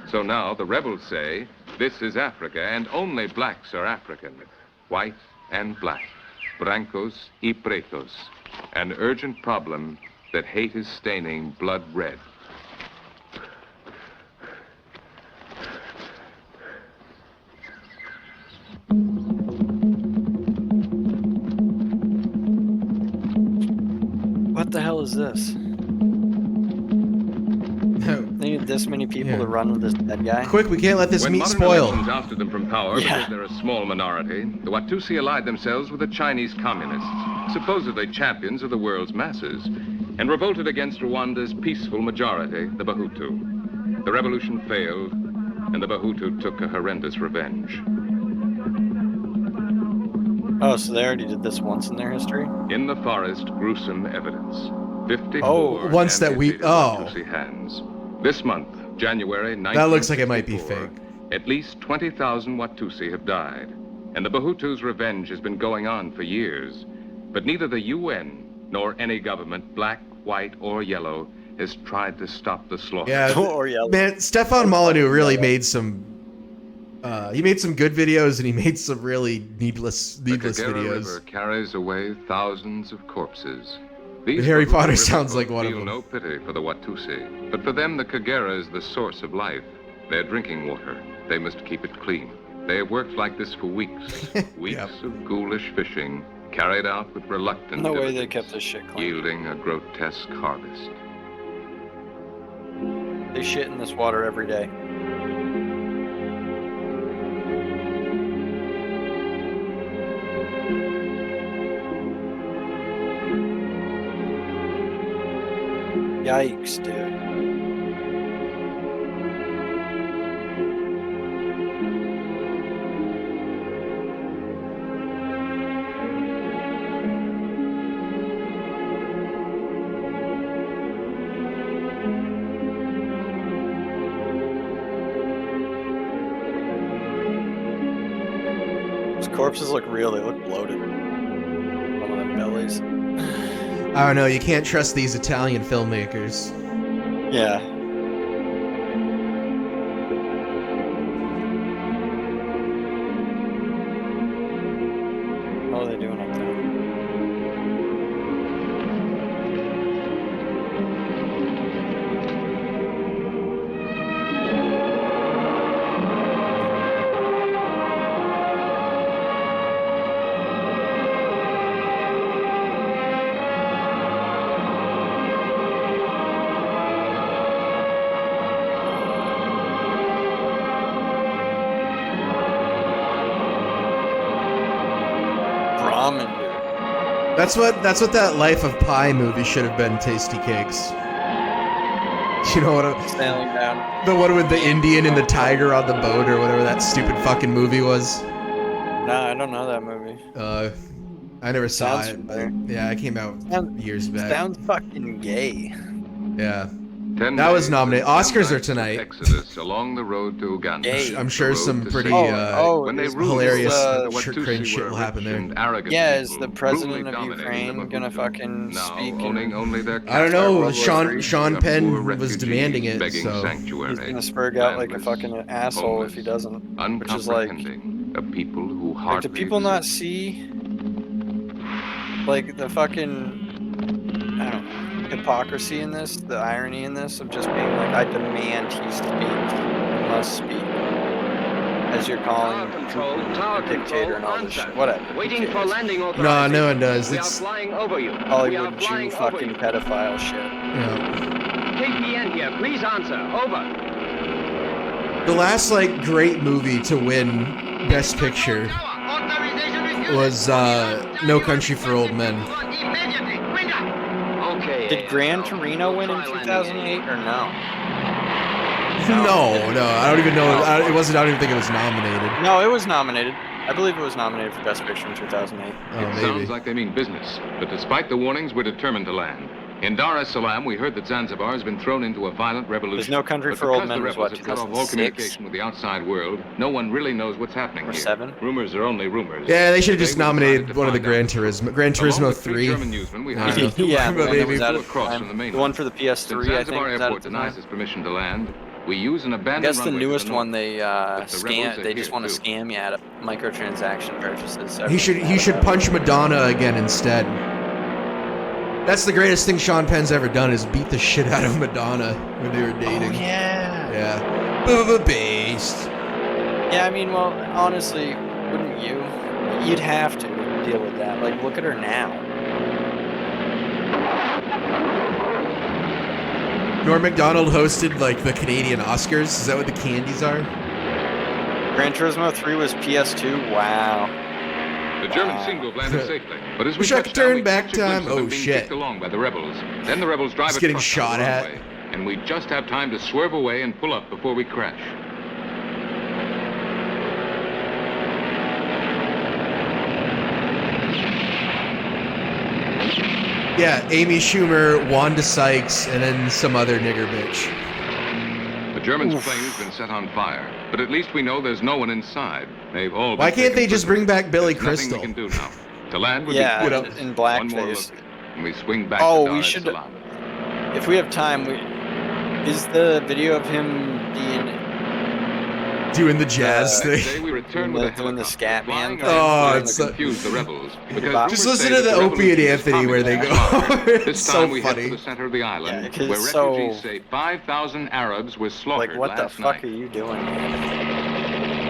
So now the rebels say, this is Africa and only blacks are African. White and black. Brancos y pretos. An urgent problem that hate is staining blood red. What the hell is this? They need this many people to run with this dead guy? Quick, we can't let this When meat modern spoil. elections ousted them from power because they're a small minority, the Watusi allied themselves with the Chinese communists, supposedly champions of the world's masses, and revolted against Rwanda's peaceful majority, the Bahutu. The revolution failed, and the Bahutu took a horrendous revenge. Oh, so they already did this once in their history? In the forest, gruesome evidence. 54 once that we... Watusi hands. This month, January 1964, that looks like it might be fake. At least 20,000 Watusi have died, and the Bahutus' revenge has been going on for years. But neither the UN nor any government, black, white, or yellow, has tried to stop the slaughter. Yeah, man, Stefan Molyneux really made some... he made some good videos, and he made some really needless The Kagera videos. River carries away thousands of corpses. But Harry Bahutu Potter river sounds like folk one of feel them. no pity for the Watusi, but for them the Kagera is the source of life. Their drinking water. They must keep it clean. They have worked like this for weeks. Weeks of ghoulish fishing, carried out with reluctant No way they diligence, kept this shit clean. yielding a grotesque harvest. They shit in this water every day. Yikes, dude. Those corpses look real, they look bloated. Some of them bellies. I don't know, you can't trust these Italian filmmakers. Yeah. What are they doing up there? That's what that Life of Pi movie should have been. Tasty Cakes. You know what? Sailing down. The one with the Indian and the tiger on the boat, or whatever that stupid fucking movie was. Nah, I don't know that movie. I never saw Sounds it. But familiar. yeah, it came out years back. Sounds fucking gay. Yeah. 10 That was days nominated. and 10 Oscars are nights of tonight. Exodus along the road to Uganda. Gay. I'm The sure road some to pretty safety. When they ruled hilarious over the what cringe Tutsi shit were will happen rich there. and arrogant Yeah, is people, the president brutally of dominating Ukraine the gonna Maputo, fucking now speak owning in- only their I don't capital. know. World War III? Sean The Penn poor was refugees demanding it, begging so sanctuary. He's gonna spurg out like a Landless, fucking asshole if he homeless, doesn't. Which is like, uncomprehending, a people who like, hardly do people not exist. see like the fucking, I don't know, hypocrisy in this, the irony in this of just being like, I demand he speak, he must speak, as you're calling Putin a dictator and all this shit. Whatever. who Waiting for cares? landing no, authorization. no one does. We are It's flying over you. Hollywood Jew fucking pedophile shit. yeah. KPN here. Please answer. Over. The last like great movie to win Best Picture was No Country for Old Men. Okay. Did Gran Torino win in 2008 or no? No, I don't even know. It wasn't. I don't even think it was nominated. No, it was nominated. I believe it was nominated for Best Picture in 2008. Oh, It maybe. sounds like they mean business, but despite the warnings, we're determined to land. In Dar es Salaam, we heard that Zanzibar has been thrown into a violent revolution. There's No Country But for Old because Men the was rebels what, have cut off all 2006? communication with the outside world, no one really knows what's happening Or here. 7? Rumors are only rumors. Yeah, they should have Today just we decided nominated to one of the find out Gran the truth. Turismo. Gran Along Turismo with 3. German newsmen, we I hired don't know. two Yeah, Russian the one that maybe. was out flew at the across time. from the The mainland. one for the PS3, Since I think, Zanzibar was out Airport at the denies time. us permission to land, we use an I abandoned guess the runway to newest north. one they But the rebels scam. are They just here, want to too. scam you out of microtransaction purchases. He should punch Madonna again instead. That's the greatest thing Sean Penn's ever done is beat the shit out of Madonna when they were dating. Oh yeah. Yeah. Based. Yeah, I mean, well, honestly, wouldn't you? You'd have to deal with that. Like, look at her now. Norm Macdonald hosted like the Canadian Oscars. Is that what the candies are? Gran Turismo 3 was PS2. Wow. The German single landed safely, but as we Wish I touched could down, turn we back catch a glimpse time. of them Oh, being shit. kicked along by the rebels. Then the rebels drive Just a getting truck shot down the at. runway, and we just have time to swerve away and pull up before we crash. Yeah, Amy Schumer, Wanda Sykes, and then some other nigger bitch. The Germans' plane has been set on fire, but at least we know there's no one inside. They've all Why been can't taken they just prisoners. bring back Billy There's Crystal? Nothing we can do now. To land would Yeah, be in one more blackface. look, and we swing back Oh, to Dar we es should. Salaam. If we have time, is the video of him being Doing the jazz Next thing. day we return with a doing the helicopter scat man flying thing? Oh, around it's to so- confuse the rebels. Just Because Just rumors listen say to that the Opie and revolution is Anthony where they communist go. inspired. It's This so time we head funny. to the center of the island, Yeah, 'cause where it's so- refugees say 5,000 Arabs were slaughtered Like, what the last fuck night. are you doing, man?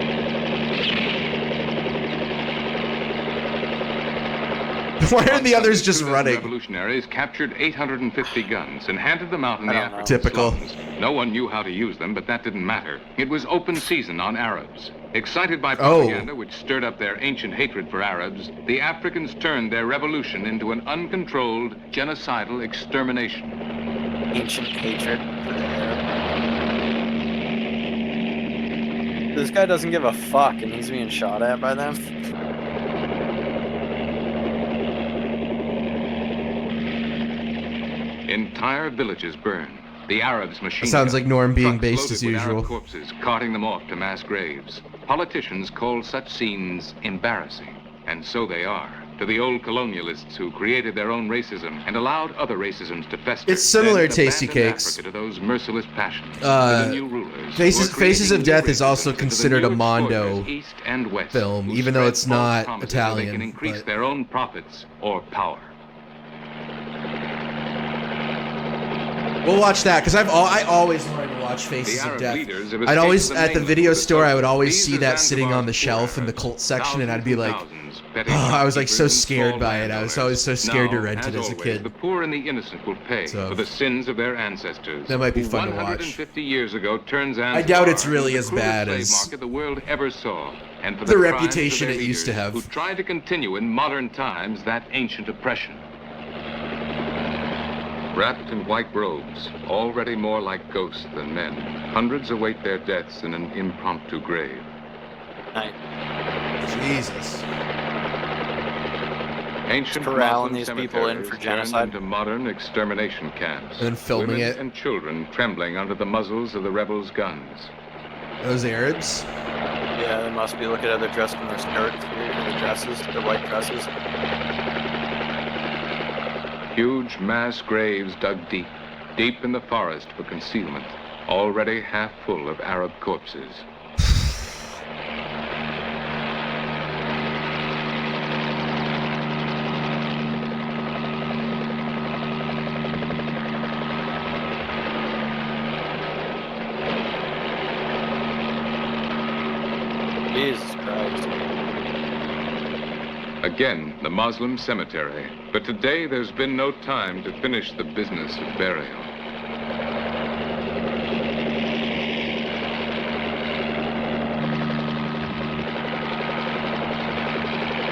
Why are the others just 2,000 running? Revolutionaries captured 850 guns and handed them out in I the don't know. African Typical. slums. No one knew how to use them, but that didn't matter. It was open season on Arabs. Excited by propaganda which stirred up their ancient hatred for Arabs, the Africans turned their revolution into an uncontrolled, genocidal extermination. Ancient hatred for the Arab. This guy doesn't give a fuck, and he's being shot at by them. Entire villages burned. The Arabs machine Sounds like Norm being trucks based loaded as with usual. Arab corpses, carting them off to mass graves. Politicians call such scenes embarrassing, and so they are. To the old colonialists who created their own racism and allowed other racisms to fester. It's similar then to Tasty abandoned Cakes. Africa to those merciless passions. To the new rulers Faces who are of creating Death new is also racisms into the considered new a Mondo explorers, east and west, film, who even though spread it's false not promises that Italian, They can increase but- their own profits or power. We'll watch that because I always wanted to watch Faces The of Arab Death. leaders have I'd escaped always to the at the mainland video with the store. I would soldiers. always These see are that sitting on the Zanzibar's shelf in the poor cult section, and I'd thousands be and like, thousands, petty I was like so shopkeepers and scared small by it. I was always so scared to Now, rent it as a always, kid. The poor and the innocent will pay So- for the sins of their ancestors. That might be who fun to watch. 150 years ago turned Zanzibar I doubt it's really into as the cruelest bad slave as market the world ever saw, and for the crimes of reputation their it used to leaders have. Who tried to continue in modern times that ancient oppression. Wrapped in white robes, already more like ghosts than men, hundreds await their deaths in an impromptu grave. Night. Jesus. Ancient corralling Muslim these people in cemeteries for turned genocide. into modern extermination camps. And then filming Women it. and children trembling under the muzzles of the rebels' guns. Those Arabs? Yeah, they must be. Look at how they're dressed in their skirts, their dresses, their white dresses. Huge mass graves dug deep, deep in the forest for concealment, already half full of Arab corpses. Jesus Christ. Again, the Muslim cemetery. But today there's been no time to finish the business of burial.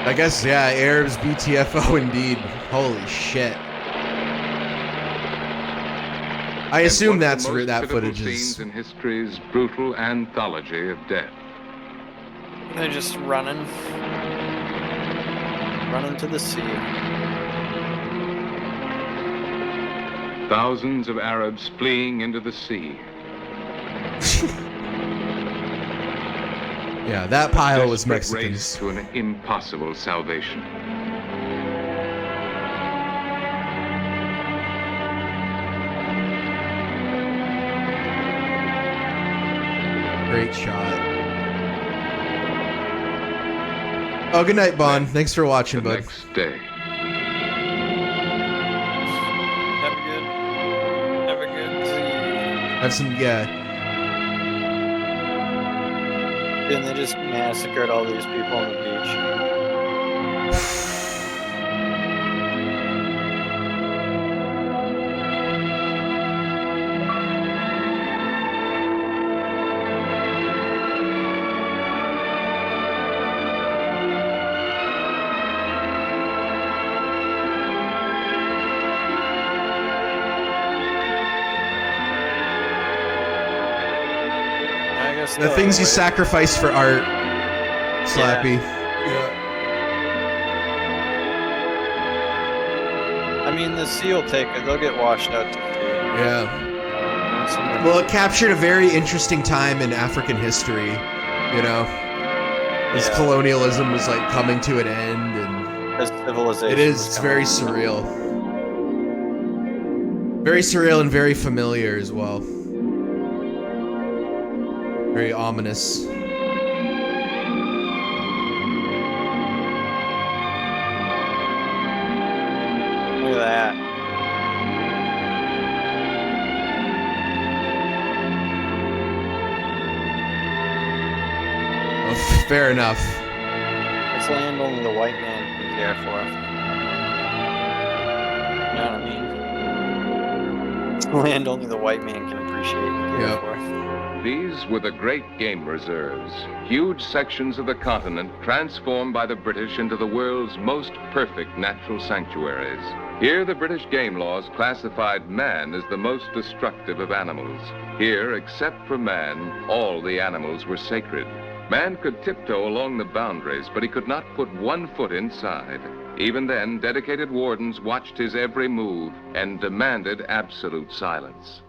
I guess, yeah, Arabs BTFO indeed. Holy shit. I assume that's that footage is... scenes in history's brutal anthology of death. They're just running to the sea. Thousands of Arabs fleeing into the sea. Yeah, that pile was Desperate Mexicans. race to an impossible salvation. Great shot. Oh, good night, Bon. Thanks for watching, The bud. next day. Have a good Have some, yeah. And they just massacred all these people on the beach. The things you sacrifice for art, Slappy. I mean, the sea will take it. They'll get washed out to sea. Yeah. Well, it captured a very interesting time in African history, you know? As colonialism was like coming to an end, and as civilization. It is. It's very surreal. Very surreal and very familiar as well. Very ominous. Look at that. Oh, fair enough. It's land only the white man can care for. You know what I mean? It's land only the white man can appreciate and care for. These were the great game reserves, huge sections of the continent transformed by the British into the world's most perfect natural sanctuaries. Here, the British game laws classified man as the most destructive of animals. Here, except for man, all the animals were sacred. Man could tiptoe along the boundaries, but he could not put one foot inside. Even then, dedicated wardens watched his every move and demanded absolute silence.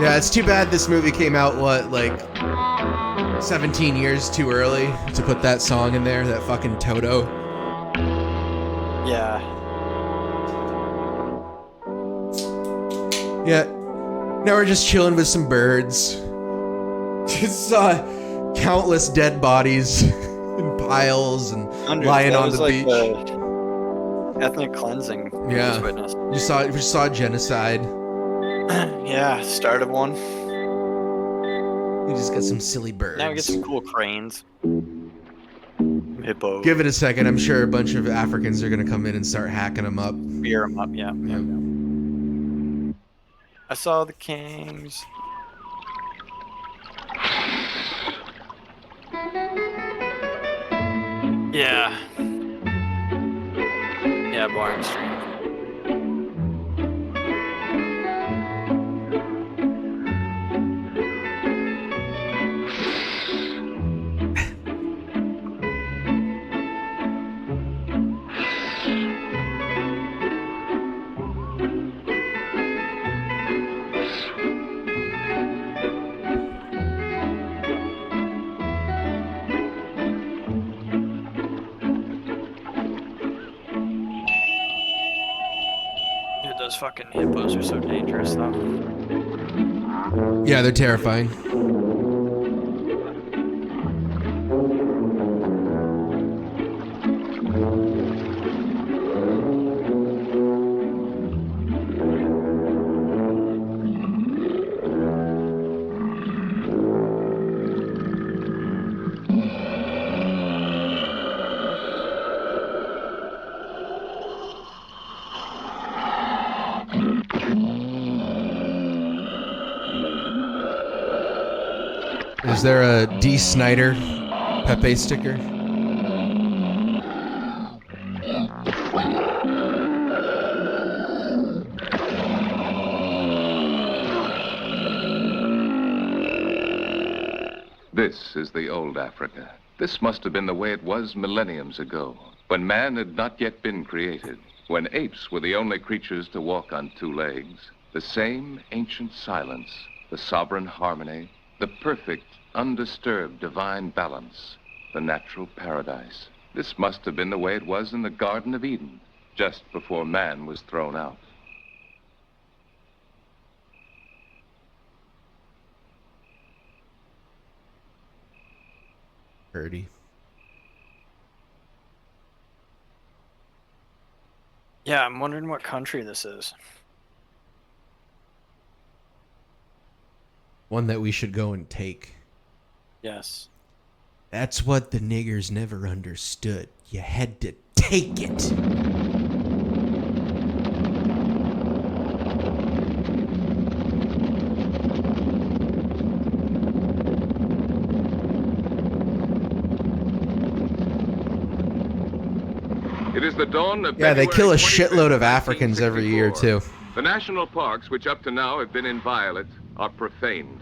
Yeah, it's too bad this movie came out, what, like 17 years too early to put that song in there, that fucking Toto. Yeah. Yeah. Now we're just chilling with some birds. Just saw countless dead bodies in piles and lying on the beach. Ethnic cleansing. Yeah. We just We saw genocide. Yeah, start of one. You just got some silly birds. Now we get some cool cranes. Hippo. Give it a second. I'm sure a bunch of Africans are gonna come in and start hacking them up. Beer them up, yeah. I saw the kings. Yeah. Yeah, boring stream. Dude, those fucking hippos are so dangerous, though. Yeah, they're terrifying. Is there a D. Snyder Pepe sticker? This is the old Africa. This must have been the way it was millenniums ago, when man had not yet been created, when apes were the only creatures to walk on two legs. The same ancient silence, the sovereign harmony, the perfect, undisturbed divine balance, the natural paradise. This must have been the way it was in the Garden of Eden, just before man was thrown out. Birdie. Yeah, I'm wondering what country this is. One that we should go and take. Yes. That's what the niggers never understood. You had to take it. It is the dawn of Yeah, they kill a February shitload of Africans every year, too. The national parks, which up to now have been inviolate, are profaned.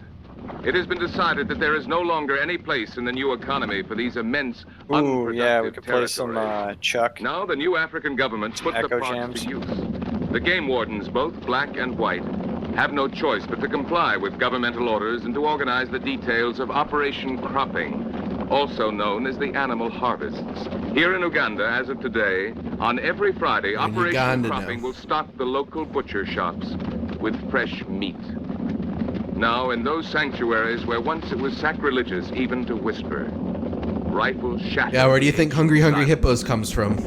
It has been decided that there is no longer any place in the new economy for these immense, Ooh, yeah, we unproductive could play some territories. Chuck. Now the new African government put the Echo parks jams. to use. The game wardens, both black and white, have no choice but to comply with governmental orders and to organize the details of Operation Cropping, also known as the animal harvests. Here in Uganda, as of today, on every Friday, Operation Uganda Cropping now. will stock the local butcher shops with fresh meat. Now, in those sanctuaries where once it was sacrilegious even to whisper, rifles shatter. Yeah, where do you think Hungry Hungry Hippos comes from?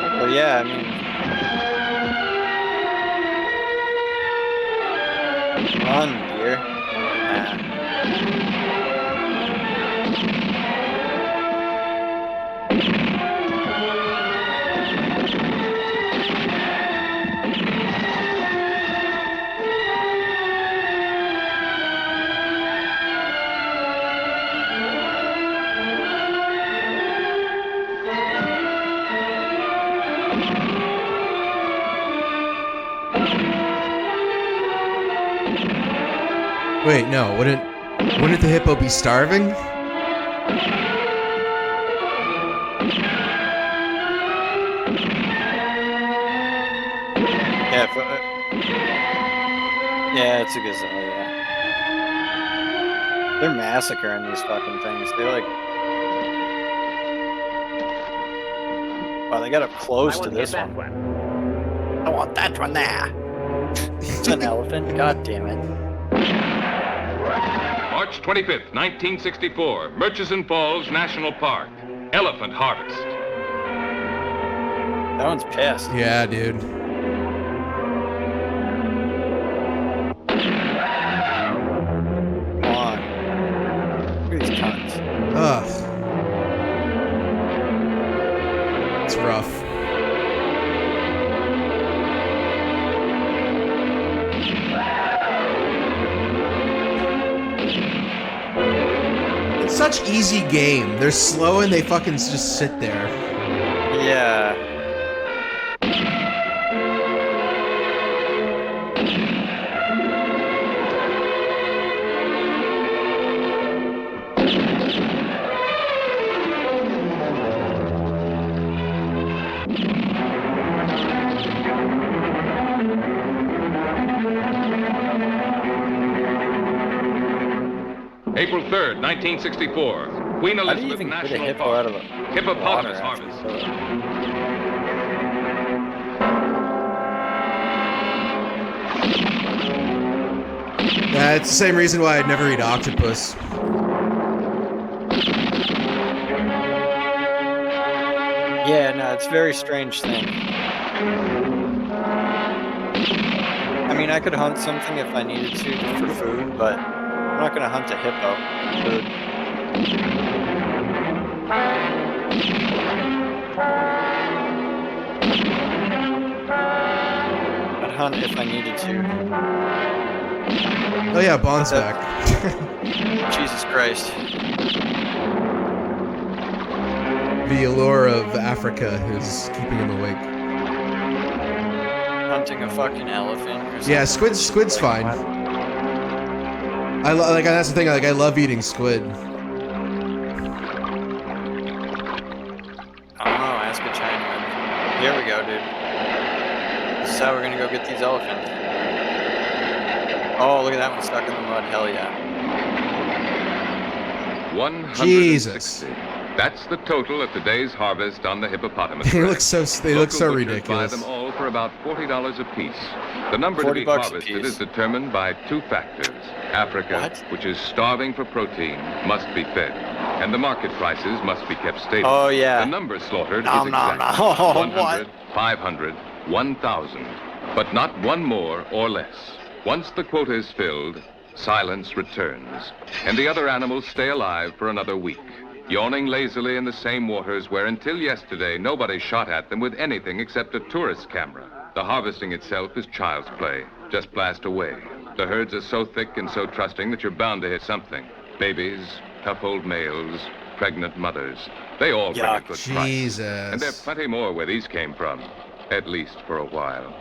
Well, yeah, I mean... Run, deer. Wait, no, wouldn't the hippo be starving? Yeah, yeah, it's a gazelle, yeah. They're massacring these fucking things. They like... Wow, they got up close to this one. I want that one there. It's an elephant. God damn it. March 25th, 1964, Murchison Falls National Park. Elephant harvest. That one's pissed. Yeah, dude. Come on. Look at these cunts. Ugh. It's rough. such easy game. They're slow and they fucking just sit there. Yeah. April 3rd, 1964. Queen How do you Elizabeth even get a National hippo Park. out of the Hippopotamus water harvest. Yeah, it's the same reason why I'd never eat octopus. Yeah, no, it's a very strange thing. I mean, I could hunt something if I needed to for food, but I'm not gonna hunt a hippo for food. I'd hunt if I needed to. Oh yeah, Bond's back. Jesus Christ. The allure of Africa is keeping him awake. Hunting a fucking elephant or something. Yeah, squid's fine. Like that's the thing. Like I love eating squid. I don't know, ask a Chinaman. Here we go, dude. This is how we're gonna go get these elephants. Oh, look at that one stuck in the mud. Hell yeah. 160. Jesus. That's the total of today's harvest on the hippopotamus. They ranch. look so Local butchers ridiculous. Buy them all for about $40 a piece. The number to be $40 a harvested piece. is determined by two factors. Africa, which is starving for protein, must be fed, and the market prices must be kept stable. Oh, yeah. The number slaughtered No, is no, exact. no. 100, 500, 1,000, but not one more or less. Once the quota is filled, silence returns, and the other animals stay alive for another week, yawning lazily in the same waters where until yesterday nobody shot at them with anything except a tourist camera. The harvesting itself is child's play. Just blast away. The herds are so thick and so trusting that you're bound to hit something. Babies, tough old males, pregnant mothers. They all bring a good price. Jesus. And there are plenty more where these came from, at least for a while.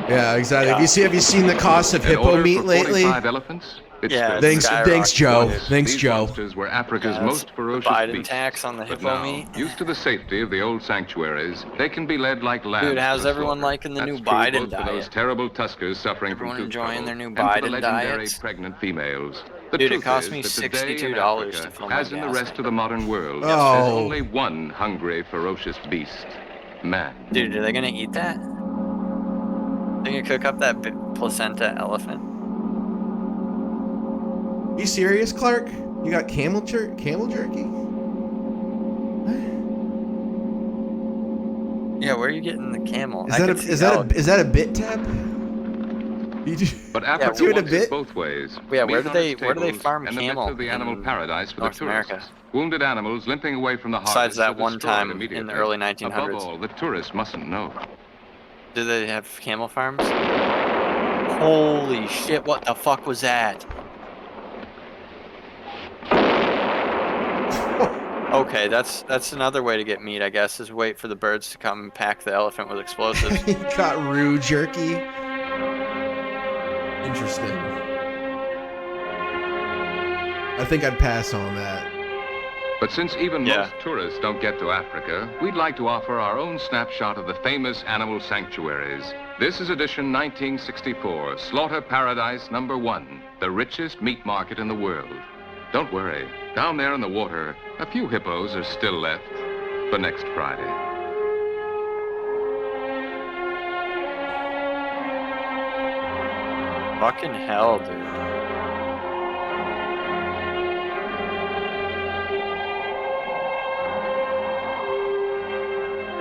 Yeah, exactly. Yeah. Have you seen the cost of An hippo order meat for lately? 45 elephants? It's Yeah, still- Thanks, Joe. Thanks, These Joe. monsters were Africa's Yeah, most the ferocious Biden beasts. tax on the But hippo now, meat. used to the safety of the old sanctuaries, they can be led like lambs. Dude, how's to the everyone slaughter. liking the That's new true Biden both for those diet? terrible tuskers suffering Everyone from tooth enjoying trouble, their new and for the Biden legendary diets? pregnant females. The Dude, it truth cost is me that today in $62 to Africa, fill my as in the gas rest of the modern world, Oh. there's only one hungry, ferocious beast: man. Dude, are they gonna eat that? They gonna cook up that placenta elephant? You serious, Clark? You got camel jerky? Yeah, where are you getting the camel? Is that a bit tab? But Yeah, Africa do it a wants it bit. both ways. Yeah, Meat where do on they its tables farm and the camel midst of the animal in paradise for North the tourists. America? Wounded animals limping away from the harvest. Besides that are one destroyed time in immediately. the early 1900s. Above all, the tourists mustn't know. Do they have camel farms? Holy shit, what the fuck was that? Okay, that's another way to get meat, I guess, is wait for the birds to come and pack the elephant with explosives. He got roo jerky. Interesting. I think I'd pass on that. But since even most tourists don't get to Africa, we'd like to offer our own snapshot of the famous animal sanctuaries. This is edition 1964, Slaughter Paradise number 1, the richest meat market in the world. Don't worry, down there in the water, a few hippos are still left for next Friday. Fucking hell, dude.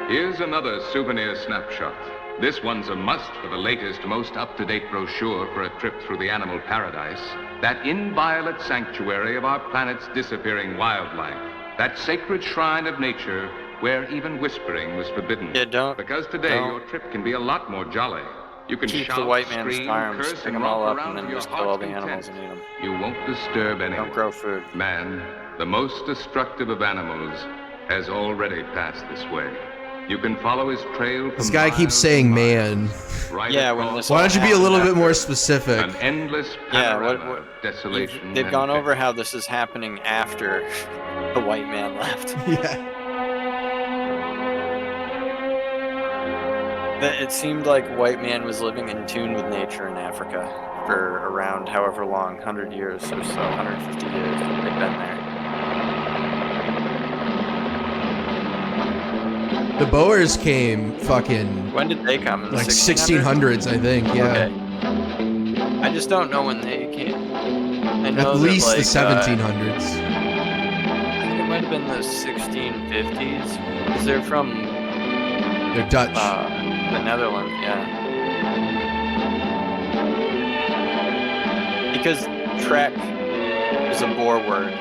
Here's another souvenir snapshot. This one's a must for the latest, most up-to-date brochure for a trip through the animal paradise. That inviolate sanctuary of our planet's disappearing wildlife. That sacred shrine of nature where even whispering was forbidden. Yeah, Because today your trip can be a lot more jolly. You can keep shout, the white man's scream, farms, curse, pick and them all romp up, around and then to your just kill all the heart's animals content. and eat them. You won't disturb anyone. Don't grow food. Man, the most destructive of animals, has already passed this way. You can follow his trail. This guy keeps saying "man." Right Yeah, when this Why don't you be a little bit more an specific? endless Yeah, panorama of desolation. They've and gone death. over how this is happening after the white man left. Yeah. It seemed like white man was living in tune with nature in Africa for around however long, 100 years or so, 150 years they've been there. The Boers came fucking When did they come? In the like 1600s? 1600s, I think. Yeah. Okay. I just don't know when they came. I know At that, least like, the 1700s. I think it might have been the 1650s. Because they're from They're Dutch. the Netherlands, yeah. Because Trek is a Boer word.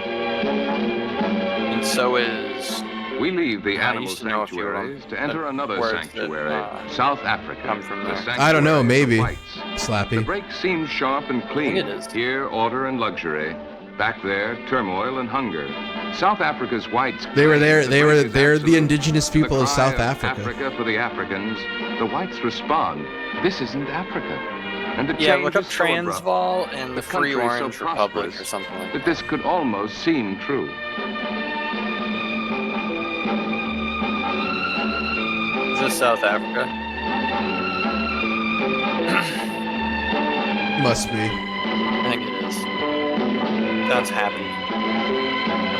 And so is... We leave the I animal used to know a few of sanctuaries them, to enter but another words sanctuary, that, South Africa. come from the there. I don't know, sanctuary of maybe. whites. The Slappy. break seems sharp and clean. I think it is. Here, order and luxury. Back there, turmoil and hunger. South Africa's whites. They were there. claim They the were. break is They're the absolute. indigenous people The of cry South Africa. Africa for the Africans. The whites respond. This isn't Africa. And the Yeah, change look up is so abrupt. Transvaal and the Free country is so Orange Republic prosperous or something like that this could almost seem true. Is this South Africa? Must be. I think it is. Sounds happy.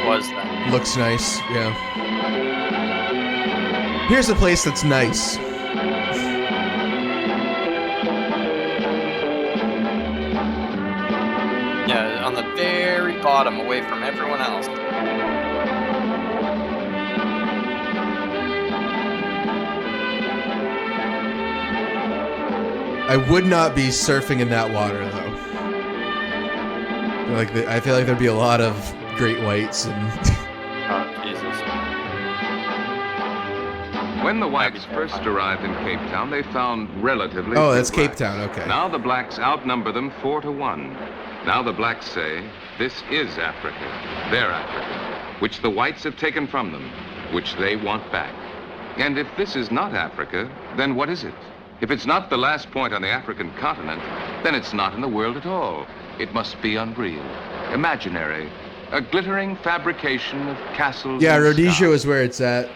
It was then. Looks nice. Yeah. Here's a place that's nice. Yeah, on the very bottom, away from everyone else. I would not be surfing in that water though. I feel like there'd be a lot of great whites and. Oh, Jesus. When the whites first arrived in Cape Town, they found relatively Oh, few that's Cape blacks. Town. Okay. Now the blacks outnumber them 4-1. Now the blacks say, this is Africa, their Africa, which the whites have taken from them, which they want back. And if this is not Africa, then what is it? If it's not the last point on the African continent, then it's not in the world at all. It must be unreal, imaginary, a glittering fabrication of castles. Yeah, and Rhodesia stars. is where it's at.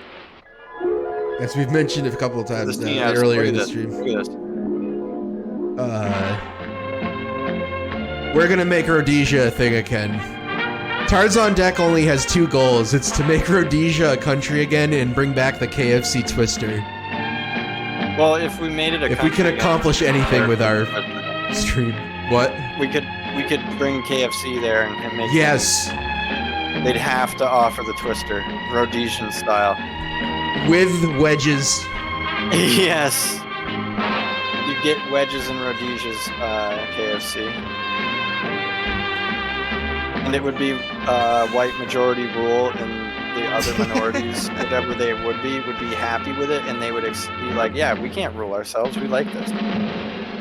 As we've mentioned it a couple of times now, Yeah, earlier look in at the this. stream. Look at this. We're gonna make Rhodesia a thing again. Tarzan Deck only has 2 goals. It's to make Rhodesia a country again and bring back the KFC Twister. Well, if we made it a If we country can accomplish again, anything with our stream. What? we could bring KFC there and make Yes. they'd have to offer the Twister, Rhodesian style. With wedges. Yes. You get wedges in Rhodesia's KFC. And it would be white majority rule, and the other minorities, whatever they would be happy with it, and they would be like, yeah, we can't rule ourselves, we like this.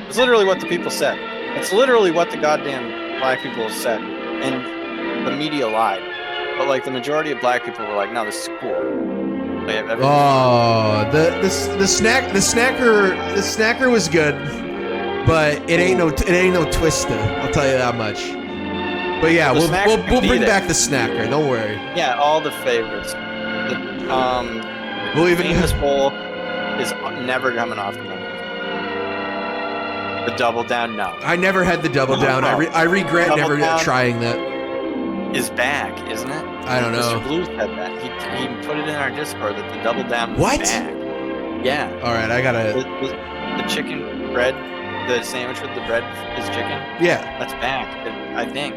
It's literally what the people said. It's literally what the goddamn black people said. And the media lied. But like the majority of black people were like, no, this is cool. They have everything. Oh, the snacker was good, but it ain't no Twister. I'll tell you that much. But yeah, The we'll snacker can bring be back there. the snacker. Don't worry. Yeah, all the favorites. We'll even famous bowl is never coming off the menu. The double down, no. I never had the double down. I regret Double never down trying that. Is back, isn't it? I don't know. Mr. Blue said that. He put it in our Discord that the double down What? was back. Yeah. All right, I gotta. The chicken bread, the sandwich with the bread is chicken. Yeah. That's back, I think.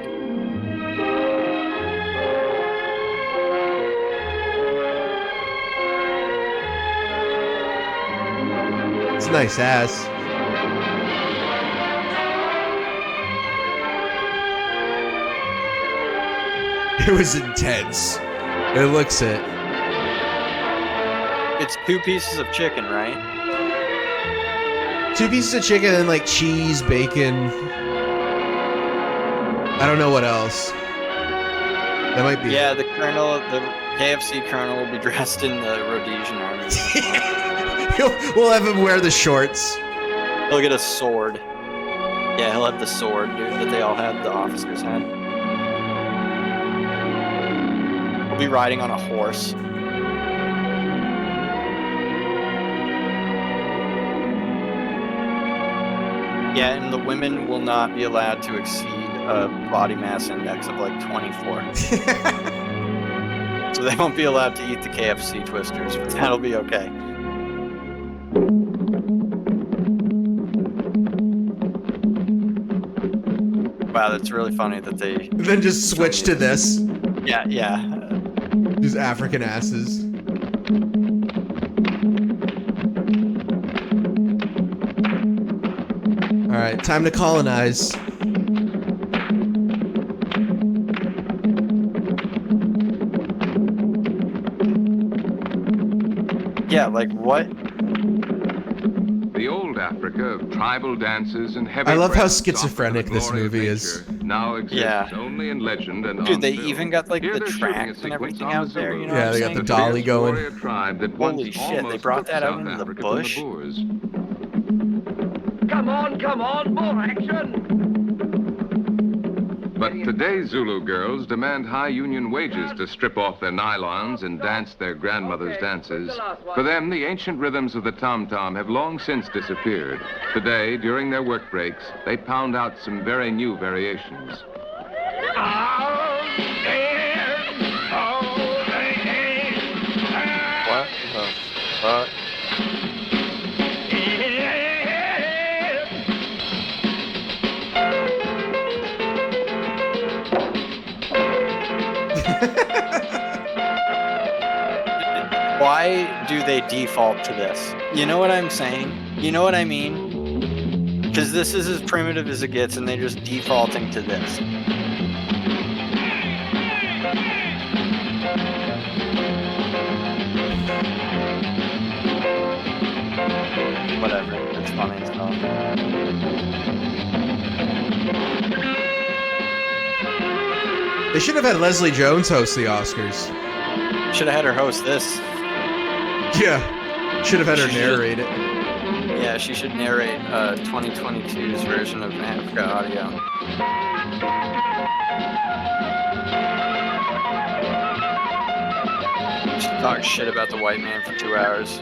It's a nice ass. It was intense. It looks it. It's 2 pieces of chicken, right? 2 pieces of chicken and like cheese, bacon. I don't know what else. That might be. Yeah, the KFC colonel will be dressed in the Rhodesian army. We'll have him wear the shorts. He'll get a sword. Yeah, he'll have the sword, dude, that they all had, the officers had. He'll be riding on a horse. Yeah, and the women will not be allowed to exceed a body mass index of like 24. So they won't be allowed to eat the KFC twisters, but that'll be okay. Wow, that's really funny that they... Then just switch to this. Yeah. These African asses. Alright, time to colonize. Yeah, like what? The old Africa of tribal dances and heavy I love how breaths schizophrenic this movie is. now exists only in legend and Dude, they on film. even got like Here the they're shooting a tracks and sequence everything on out the there, you know Yeah, what they I'm got the saying? dolly going. warrior tribe that Holy once shit, they almost brought took that out South into the Africa bush? from the Boers. Come on, more action! But today's Zulu girls demand high union wages to strip off their nylons and dance their grandmothers' dances. For them, the ancient rhythms of the tom-tom have long since disappeared. Today, during their work breaks, they pound out some very new variations. What the fuck? Why do they default to this? You know what I'm saying? You know what I mean? Because this is as primitive as it gets, and they're just defaulting to this. Whatever, it's funny as hell. They should have had Leslie Jones host the Oscars. Should have had her host this. Yeah. Should have had her narrate it. Yeah, she should narrate 2022's version of Africa Audio. She talks shit about the white man for 2 hours.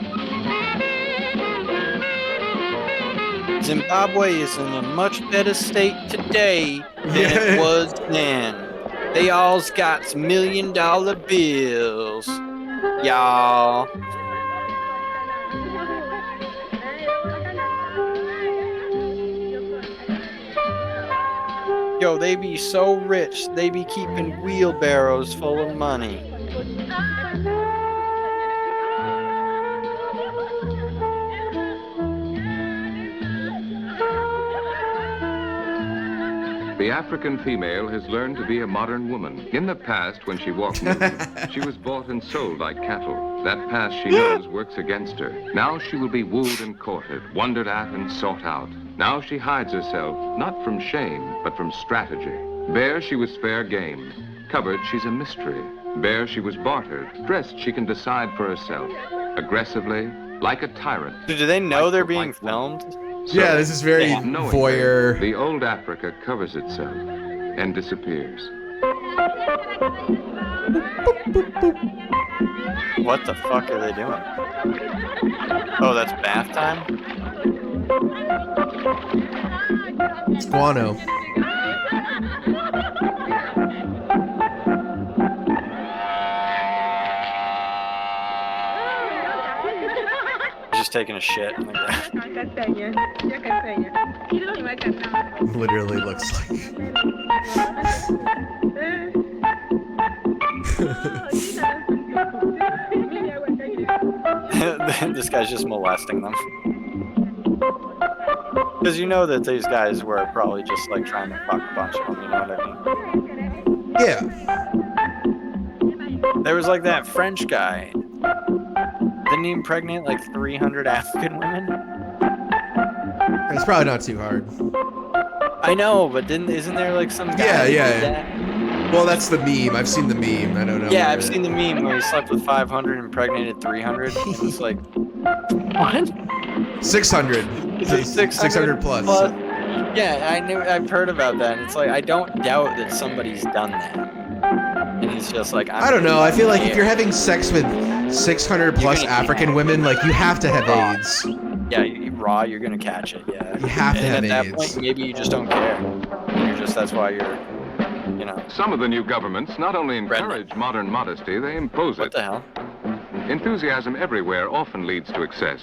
Zimbabwe is in a much better state today than it was then. They all's got $1 million bills, y'all. Yo, they be so rich, they be keeping wheelbarrows full of money. The African female has learned to be a modern woman. In the past, when she walked nude, she was bought and sold like cattle. That past, she knows, works against her. Now she will be wooed and courted, wondered at and sought out. Now she hides herself, not from shame, but from strategy. Bare, she was fair game. Covered, she's a mystery. Bare, she was bartered. Dressed, she can decide for herself. Aggressively, like a tyrant. Do they know they're being filmed? So, yeah, this is very voyeur. The old Africa covers itself and disappears. What the fuck are they doing? Oh, that's bath time? It's guano. Just taking a shit in the ground. Literally looks like. This guy's just molesting them. Because you know that these guys were probably just like trying to fuck a bunch of them, you know what I mean? Yeah. There was like that French guy. Didn't he impregnate like 300 African women? It's probably not too hard. I know, but isn't there like some guy who did that? Well, that's the meme. I've seen the meme. I don't know. Yeah, I've seen the meme where he slept with 500 and impregnated 300. And it's like, what? 600. Is it 600 plus. Yeah, I've heard about that. And it's like, I don't doubt that somebody's done that. And he's just like, I don't know. I feel like if you're having sex with 600 plus African women, like, you have to have AIDS. Yeah, you raw, you're gonna catch it. Yeah. You have to have at that AIDS. point, maybe you just don't care. That's why you're, you know. Some of the new governments not only encourage modern modesty, they impose it. What the hell? Enthusiasm everywhere often leads to excess.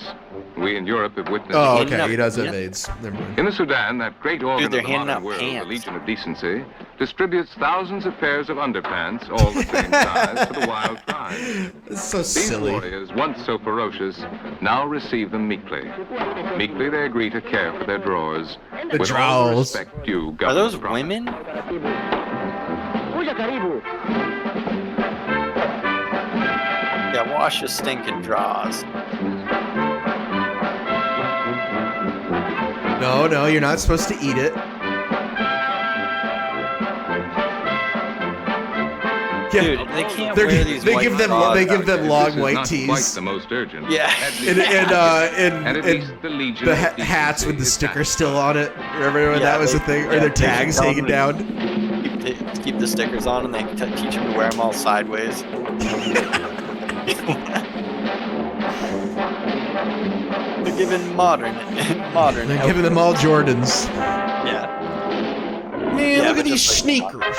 We in Europe have witnessed... Oh, okay, he does have AIDS. Never mind. In the Sudan, that great organ of the handing modern out world, pants. the Legion of Decency, distributes thousands of pairs of underpants, all the same size, to the wild tribes. It's so These silly. warriors, once so ferocious, now receive them meekly. Meekly they agree to care for their drawers. The with all the drawers. respect due Are those government. women? Yeah, wash your stinking drawers. No, you're not supposed to eat it. Dude, they can't wear these They white give them drawers out long This is white not tees. quite the most urgent. Yeah. And at least the Legion the of hats with the Decency sticker is still on it. Remember when that was a thing? Or their they tags should hanging down? Keep the stickers on, and they teach them to wear them all sideways. They're giving modern. They're giving them all Jordans. Yeah. Man, Yeah, look but at these just like sneakers.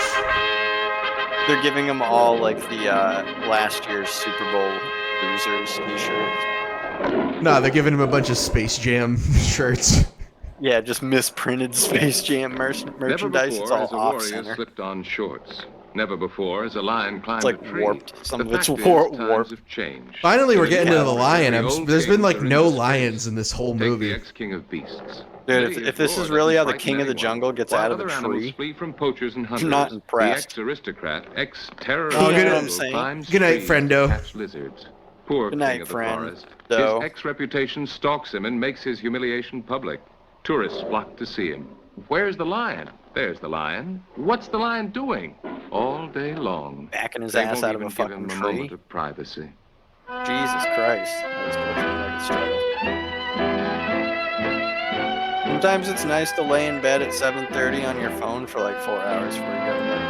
They're giving them all like the last year's Super Bowl losers t-shirts. No, they're giving him a bunch of Space Jam shirts. Yeah, just misprinted Space Jam merchandise. It's Never before all has a off warrior center. slipped on shorts. Never before has a lion climbed It's like a tree. warped. Some The of it's fact is, warped. times have changed. Finally, we're In the getting to the cavalry, lion. the old There's been kings like are in no disgrace. lions in this whole Take movie. the ex-king of beasts. Dude, They if this roar is really how the doesn't king of the frighten anyone. jungle gets While out of the other animals tree, flee from poachers and hunters. I'm not impressed. The ex-aristocrat, ex-terror Oh, good- of I'm saying. climbs Good night, trees friendo. to catch lizards. Poor Good king night, of the friend. forest. Though. His ex-reputation stalks him and makes his humiliation public. Tourists flock to see him. Where's the lion? There's the lion. What's the lion doing? All day long. backing his They ass won't out of a even give fucking him a tree. moment of privacy. Jesus Christ. That was supposed to be like a struggle. Sometimes it's nice to lay in bed at 7:30 on your phone for like 4 hours before you go to bed.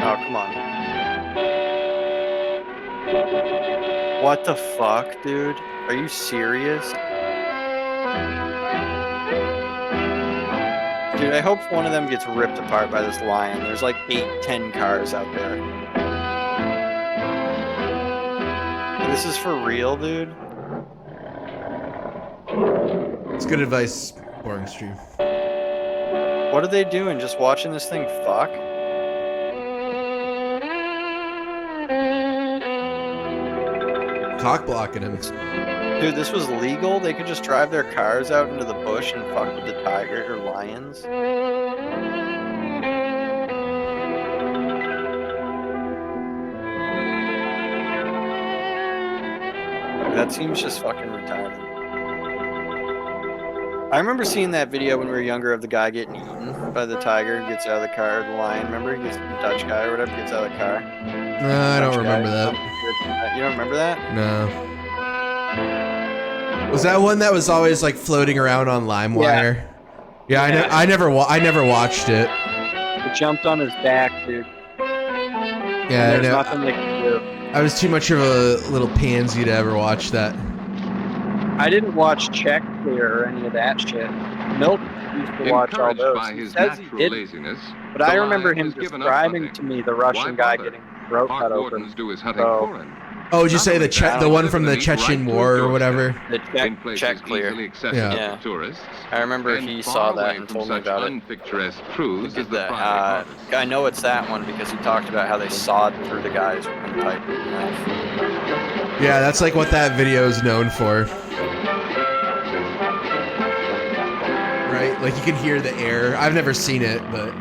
Oh, come on. What the fuck, dude? Are you serious? Dude, I hope one of them gets ripped apart by this lion. There's like 8-10 cars out there. This is for real, dude? It's good advice, Boring Stream. What are they doing? Just watching this thing fuck? Cock blocking him. Dude, this was legal? They could just drive their cars out into the bush and fuck with the tiger or lions? That seems just fucking retarded. I remember seeing that video when we were younger of the guy getting eaten by the tiger, gets out of the car, the lion, remember? He gets the Dutch guy or whatever, gets out of the car. No, I don't Dutch remember guy. that. You don't remember that? No. Was that one that was always like floating around on LimeWire? Yeah, I never watched it. It jumped on his back, dude. Yeah, I There's know. nothing they can do. I was too much of a little pansy to ever watch that. I didn't watch Check Clear or any of that shit. Milk used to watch all Encouraged those. by He his says he natural didn't, laziness, but I the remember lion him has given up describing hunting. to me the Russian guy bother? getting his throat Park cut wardens open. do his hunting So- for him. Oh, did you say the that. the one from the Right Chechen to War his or whatever? The In places Check Clear. easily accessible Yeah. to tourists. I remember and he far saw away that and from told me such about it. unpicturesque crews He as did the that. Friday harvest. I know it's that one because he talked about how they sawed through the guy's windpipe with a knife. Yeah, that's like what that video is known for. Right? Like you can hear the air. I've never seen it, but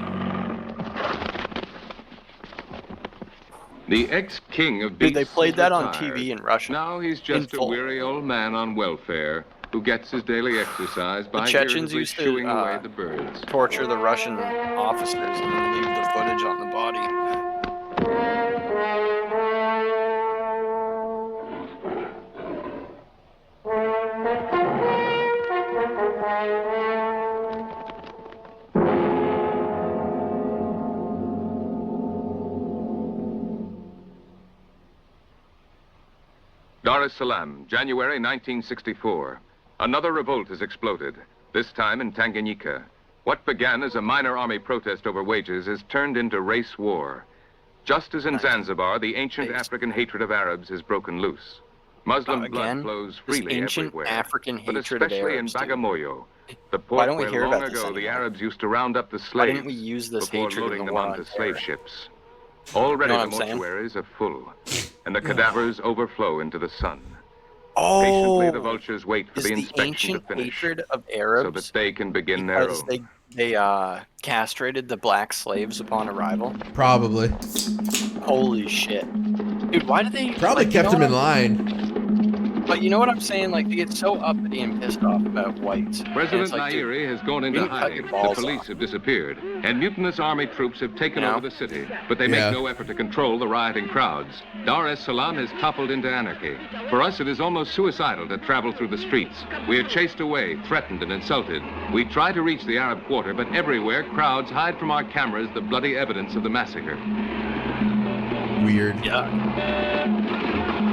The ex-king of Dude, beasts they played is that on retired. TV in Russia. Now he's just In a full. weary old man on welfare who gets his daily exercise by Chechens irritably used to shooing away the birds. torture the Russian officers and then leave the footage on the body. Dar es Salaam, January 1964. Another revolt has exploded, this time in Tanganyika. What began as a minor army protest over wages has turned into race war. Just as in Zanzibar, the ancient African hatred of Arabs has broken loose. Muslim blood flows freely everywhere, African but hatred of especially Arabs, in Bagamoyo, the Why port don't we where hear long about this ago the anymore? Arabs used to round up the slaves Why didn't we use this before hatred in loading the them war on onto terror? slave ships. Already You know the what I'm saying? mortuaries are full, and the cadavers overflow into the sun. Oh, Patiently, the vultures wait for is the the inspection ancient to finish, hatred of so Arabs that they can begin their because own. they castrated the black slaves upon arrival? Probably. Holy shit. Dude, why do they... Probably like, kept you know him in what line. But you know what I'm saying? Like, they get so uppity and pissed off about whites. President like, dude, Nairi has gone into you can cut hiding. your The balls police off. have disappeared, and mutinous army troops have taken You know? over the city. But they make no effort to control the rioting crowds. Dar es Salaam has toppled into anarchy. For us, it is almost suicidal to travel through the streets. We are chased away, threatened and insulted. We try to reach the Arab quarter, but everywhere, crowds hide from our cameras the bloody evidence of the massacre. Weird. Yeah.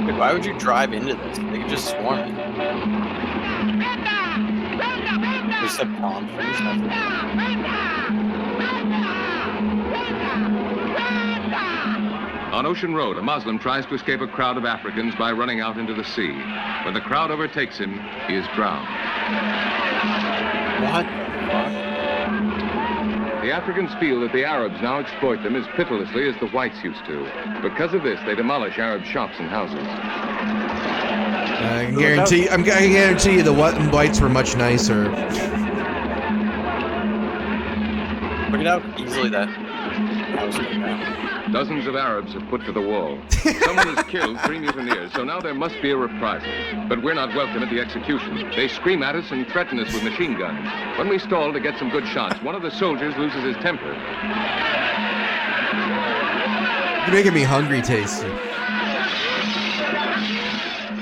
Dude, why would you drive into this? They could just swarm you. They said palm trees. On Ocean Road, a Muslim tries to escape a crowd of Africans by running out into the sea. When the crowd overtakes him, he is drowned. What the fuck? The Africans feel that the Arabs now exploit them as pitilessly as the whites used to. Because of this, they demolish Arab shops and houses. I can guarantee you the whites were much nicer. Look at how easily that house came down. Dozens of Arabs have put to the wall. Someone has killed 3 mutineers, so now there must be a reprisal. But we're not welcome at the execution. They scream at us and threaten us with machine guns. When we stall to get some good shots, one of the soldiers loses his temper. You're making me hungry, Tasty.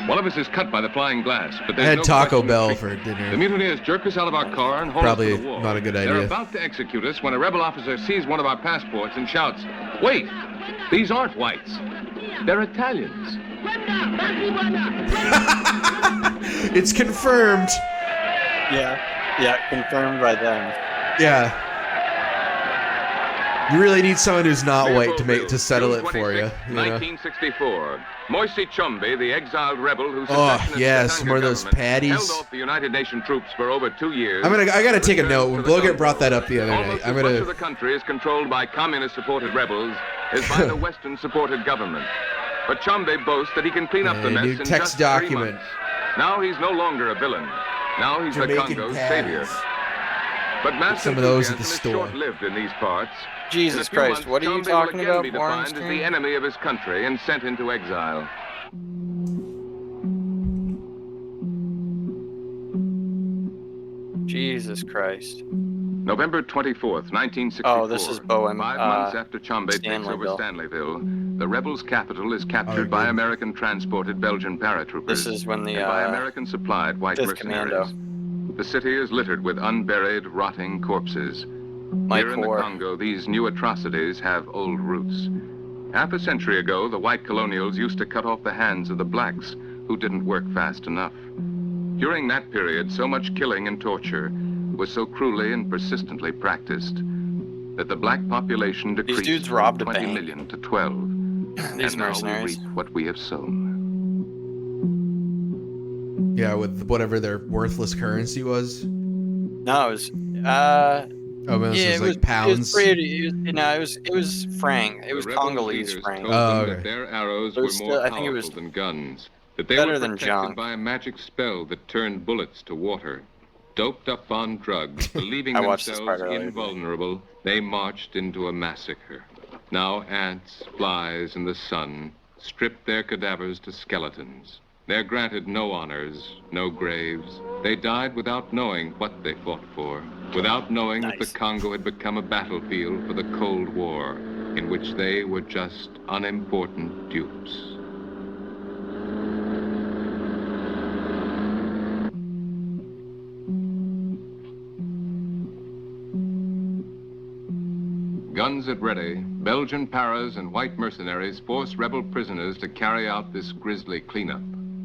One of us is cut by the flying glass, but I there's had no Taco question of Bell treatment. for dinner. The mutineers jerk us out of our car and haul Probably us to the wall. not a good They're idea. about to execute us when a rebel officer sees one of our passports and shouts, "Wait, these aren't whites. They're Italians." It's confirmed. Yeah, confirmed by them. Yeah. You really need someone who's not white to settle it for you. You know? 1964. Moise Chombe, the exiled rebel who yes, more of those patties. held off the United Nations troops for over 2 years. I gotta take a note. When Bloget brought that up the other night, Almost as much of the country is controlled by communist-supported rebels as by the Western-supported government. But Chombe boasts that he can clean up the mess new in text just 3 document. months. Now he's no longer a villain. Now he's Jamaican the Congo's patties. savior. But mass Some of those at the enthusiasm is store. short-lived in these parts. Jesus In a few Christ, months, what are you Chombe will talking again about, be defined as the Warrenstein? enemy of his country and sent into exile. Jesus Christ. November 24th, 1964. Oh, this is Bowen. 5 months after Chombe takes over Stanleyville, the rebels' capital is captured by American transported Belgian paratroopers. This is when the, and by American-supplied white 5th mercenaries. Commando. The city is littered with unburied, rotting corpses. Mike Here in the Hoare. Congo, these new atrocities have old roots. Half a century ago, the white colonials used to cut off the hands of the blacks who didn't work fast enough. During that period, so much killing and torture was so cruelly and persistently practiced that the black population decreased dudes from robbed a 20 bank. million to 12. These and now we mercenaries. reap what we have sown. Yeah, with whatever their worthless currency was. No, it was Oh, man, yeah, it was like pounds. It was pretty. It was franc. It was The rebel Congolese leaders franc. told them that their arrows It were was more still- I think it powerful was than guns. That they better were than protected junk. by a magic spell that turned bullets to water. Doped up on drugs, believing I watched this themselves part earlier. invulnerable, they marched into a massacre. Now ants, flies, and the sun strip their cadavers to skeletons. They're granted no honors, no graves, They died without knowing what they fought for, without knowing that the Congo had become a battlefield for the Cold War, in which they were just unimportant dupes. Guns at ready, Belgian paras and white mercenaries forced rebel prisoners to carry out this grisly cleanup.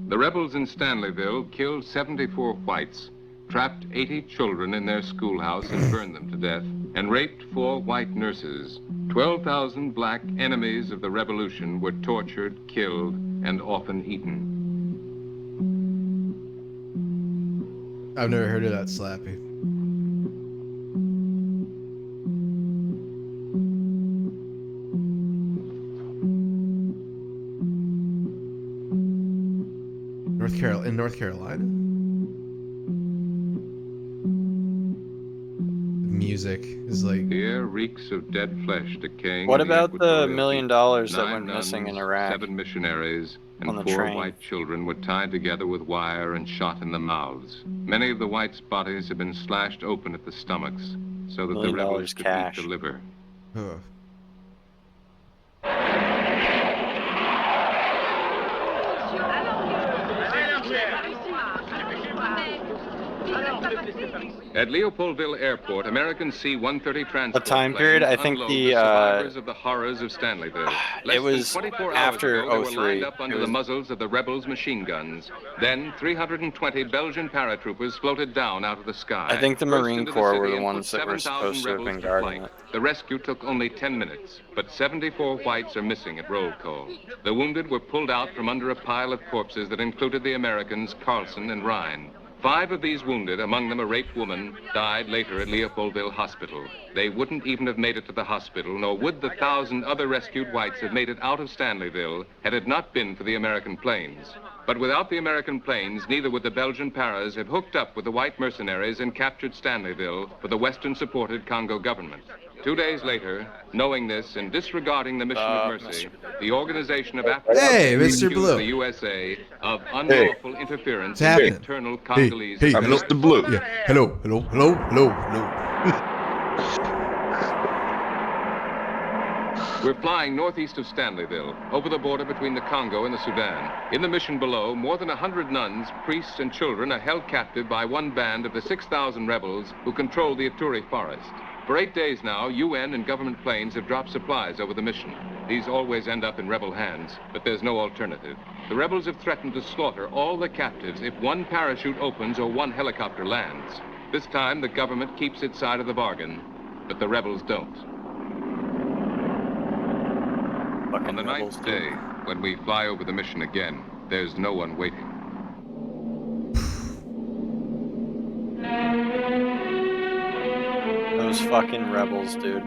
The rebels in Stanleyville killed 74 whites, trapped 80 children in their schoolhouse and burned them to death, and raped 4 white nurses. 12,000 black enemies of the revolution were tortured, killed, and often eaten. I've never heard of that, Slappy. In North Carolina? Music is like... The air reeks of dead flesh decaying. What in about the $1 equatorial million heat. that 9 went missing nuns, in Iraq? 7 missionaries, and on the 4 train? white children were tied together with wire and shot in the mouths. Many of the whites' bodies had been slashed open at the stomachs so that $1 the million rebels could cash. eat the liver. Ugh. At Leopoldville Airport, American C-130 transport What time period? planes I think unload the, survivors of the horrors of Stanleyville. it was Less than 24 after hours ago, they were 03. lined up under It the was- muzzles of the rebels' machine guns. Then 320 Belgian paratroopers floated down out of the sky. I think the burst Marine into Corps city were the and ones put that were 7,000 supposed to have rebels been to guarding flight. it. The rescue took only 10 minutes, but 74 whites are missing at roll call. The wounded were pulled out from under a pile of corpses that included the Americans Carlson and Rhine. 5 of these wounded, among them a raped woman, died later at Leopoldville Hospital. They wouldn't even have made it to the hospital, nor would the 1,000 other rescued whites have made it out of Stanleyville had it not been for the American planes. But without the American planes, neither would the Belgian paras have hooked up with the white mercenaries and captured Stanleyville for the Western-supported Congo government. 2 days later, knowing this and disregarding the mission of mercy, the Organization of African Hey, States Mr. accused Blue. the USA of unlawful interference What's happening? in internal Congolese Hey, affairs. Mr. Blue. Yeah. Hello, hello, hello, hello, hello. We're flying northeast of Stanleyville, over the border between the Congo and the Sudan. In the mission below, more than 100 nuns, priests, and children are held captive by one band of the 6,000 rebels who control the Ituri forest. For 8 days now, UN and government planes have dropped supplies over the mission. These always end up in rebel hands, but there's no alternative. The rebels have threatened to slaughter all the captives if one parachute opens or one helicopter lands. This time, the government keeps its side of the bargain, but the rebels don't. On the 9th day, when we fly over the mission again, there's no one waiting. Those fucking rebels, dude.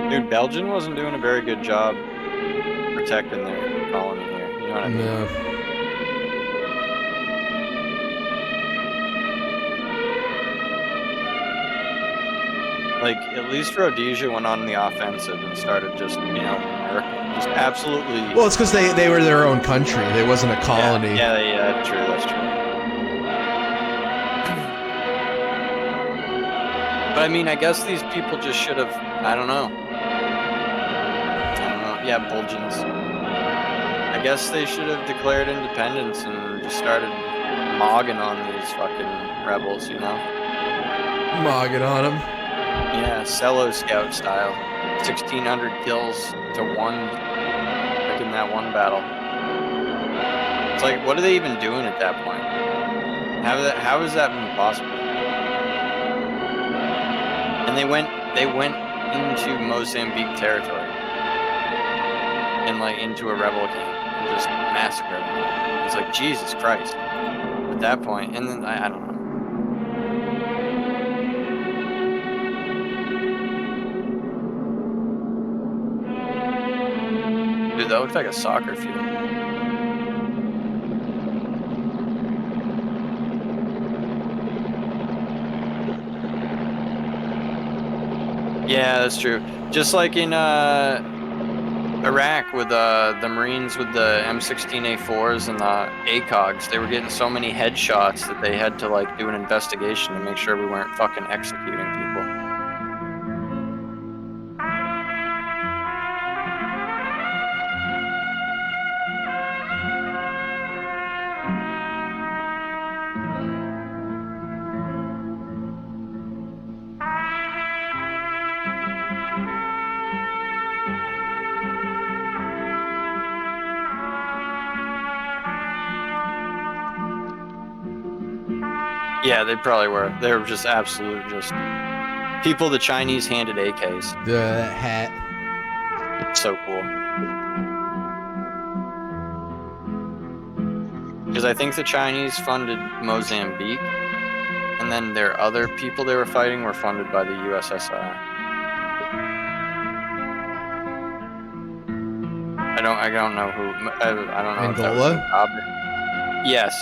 Dude, Belgium wasn't doing a very good job protecting their colony here. You know what I mean? No. Like, at least Rhodesia went on the offensive and started just, just absolutely... Well, it's because they were their own country. They wasn't a colony. Yeah, true, that's true. But I mean, I guess these people just should have, I don't know. Yeah, Belgians. I guess they should have declared independence and just started mogging on these fucking rebels, you know? Mogging on them. Yeah, Cello Scout style. 1,600 kills to one, like in that one battle. It's like, what are they even doing at that point? How has that been possible? And they went into Mozambique territory. And like into a rebel camp and just massacred them. It's like, Jesus Christ. At that point, and then I don't know. Dude, that looked like a soccer field. Yeah, that's true. Just like in Iraq with the Marines with the M16A4s and the ACOGs, they were getting so many headshots that they had to like do an investigation to make sure we weren't fucking executing people. Yeah, they probably were. They were just absolute, just people the Chinese handed AKs. The hat. So cool. Because I think the Chinese funded Mozambique, and then their other people they were fighting were funded by the USSR. I don't know who. I don't know. Angola? Yes.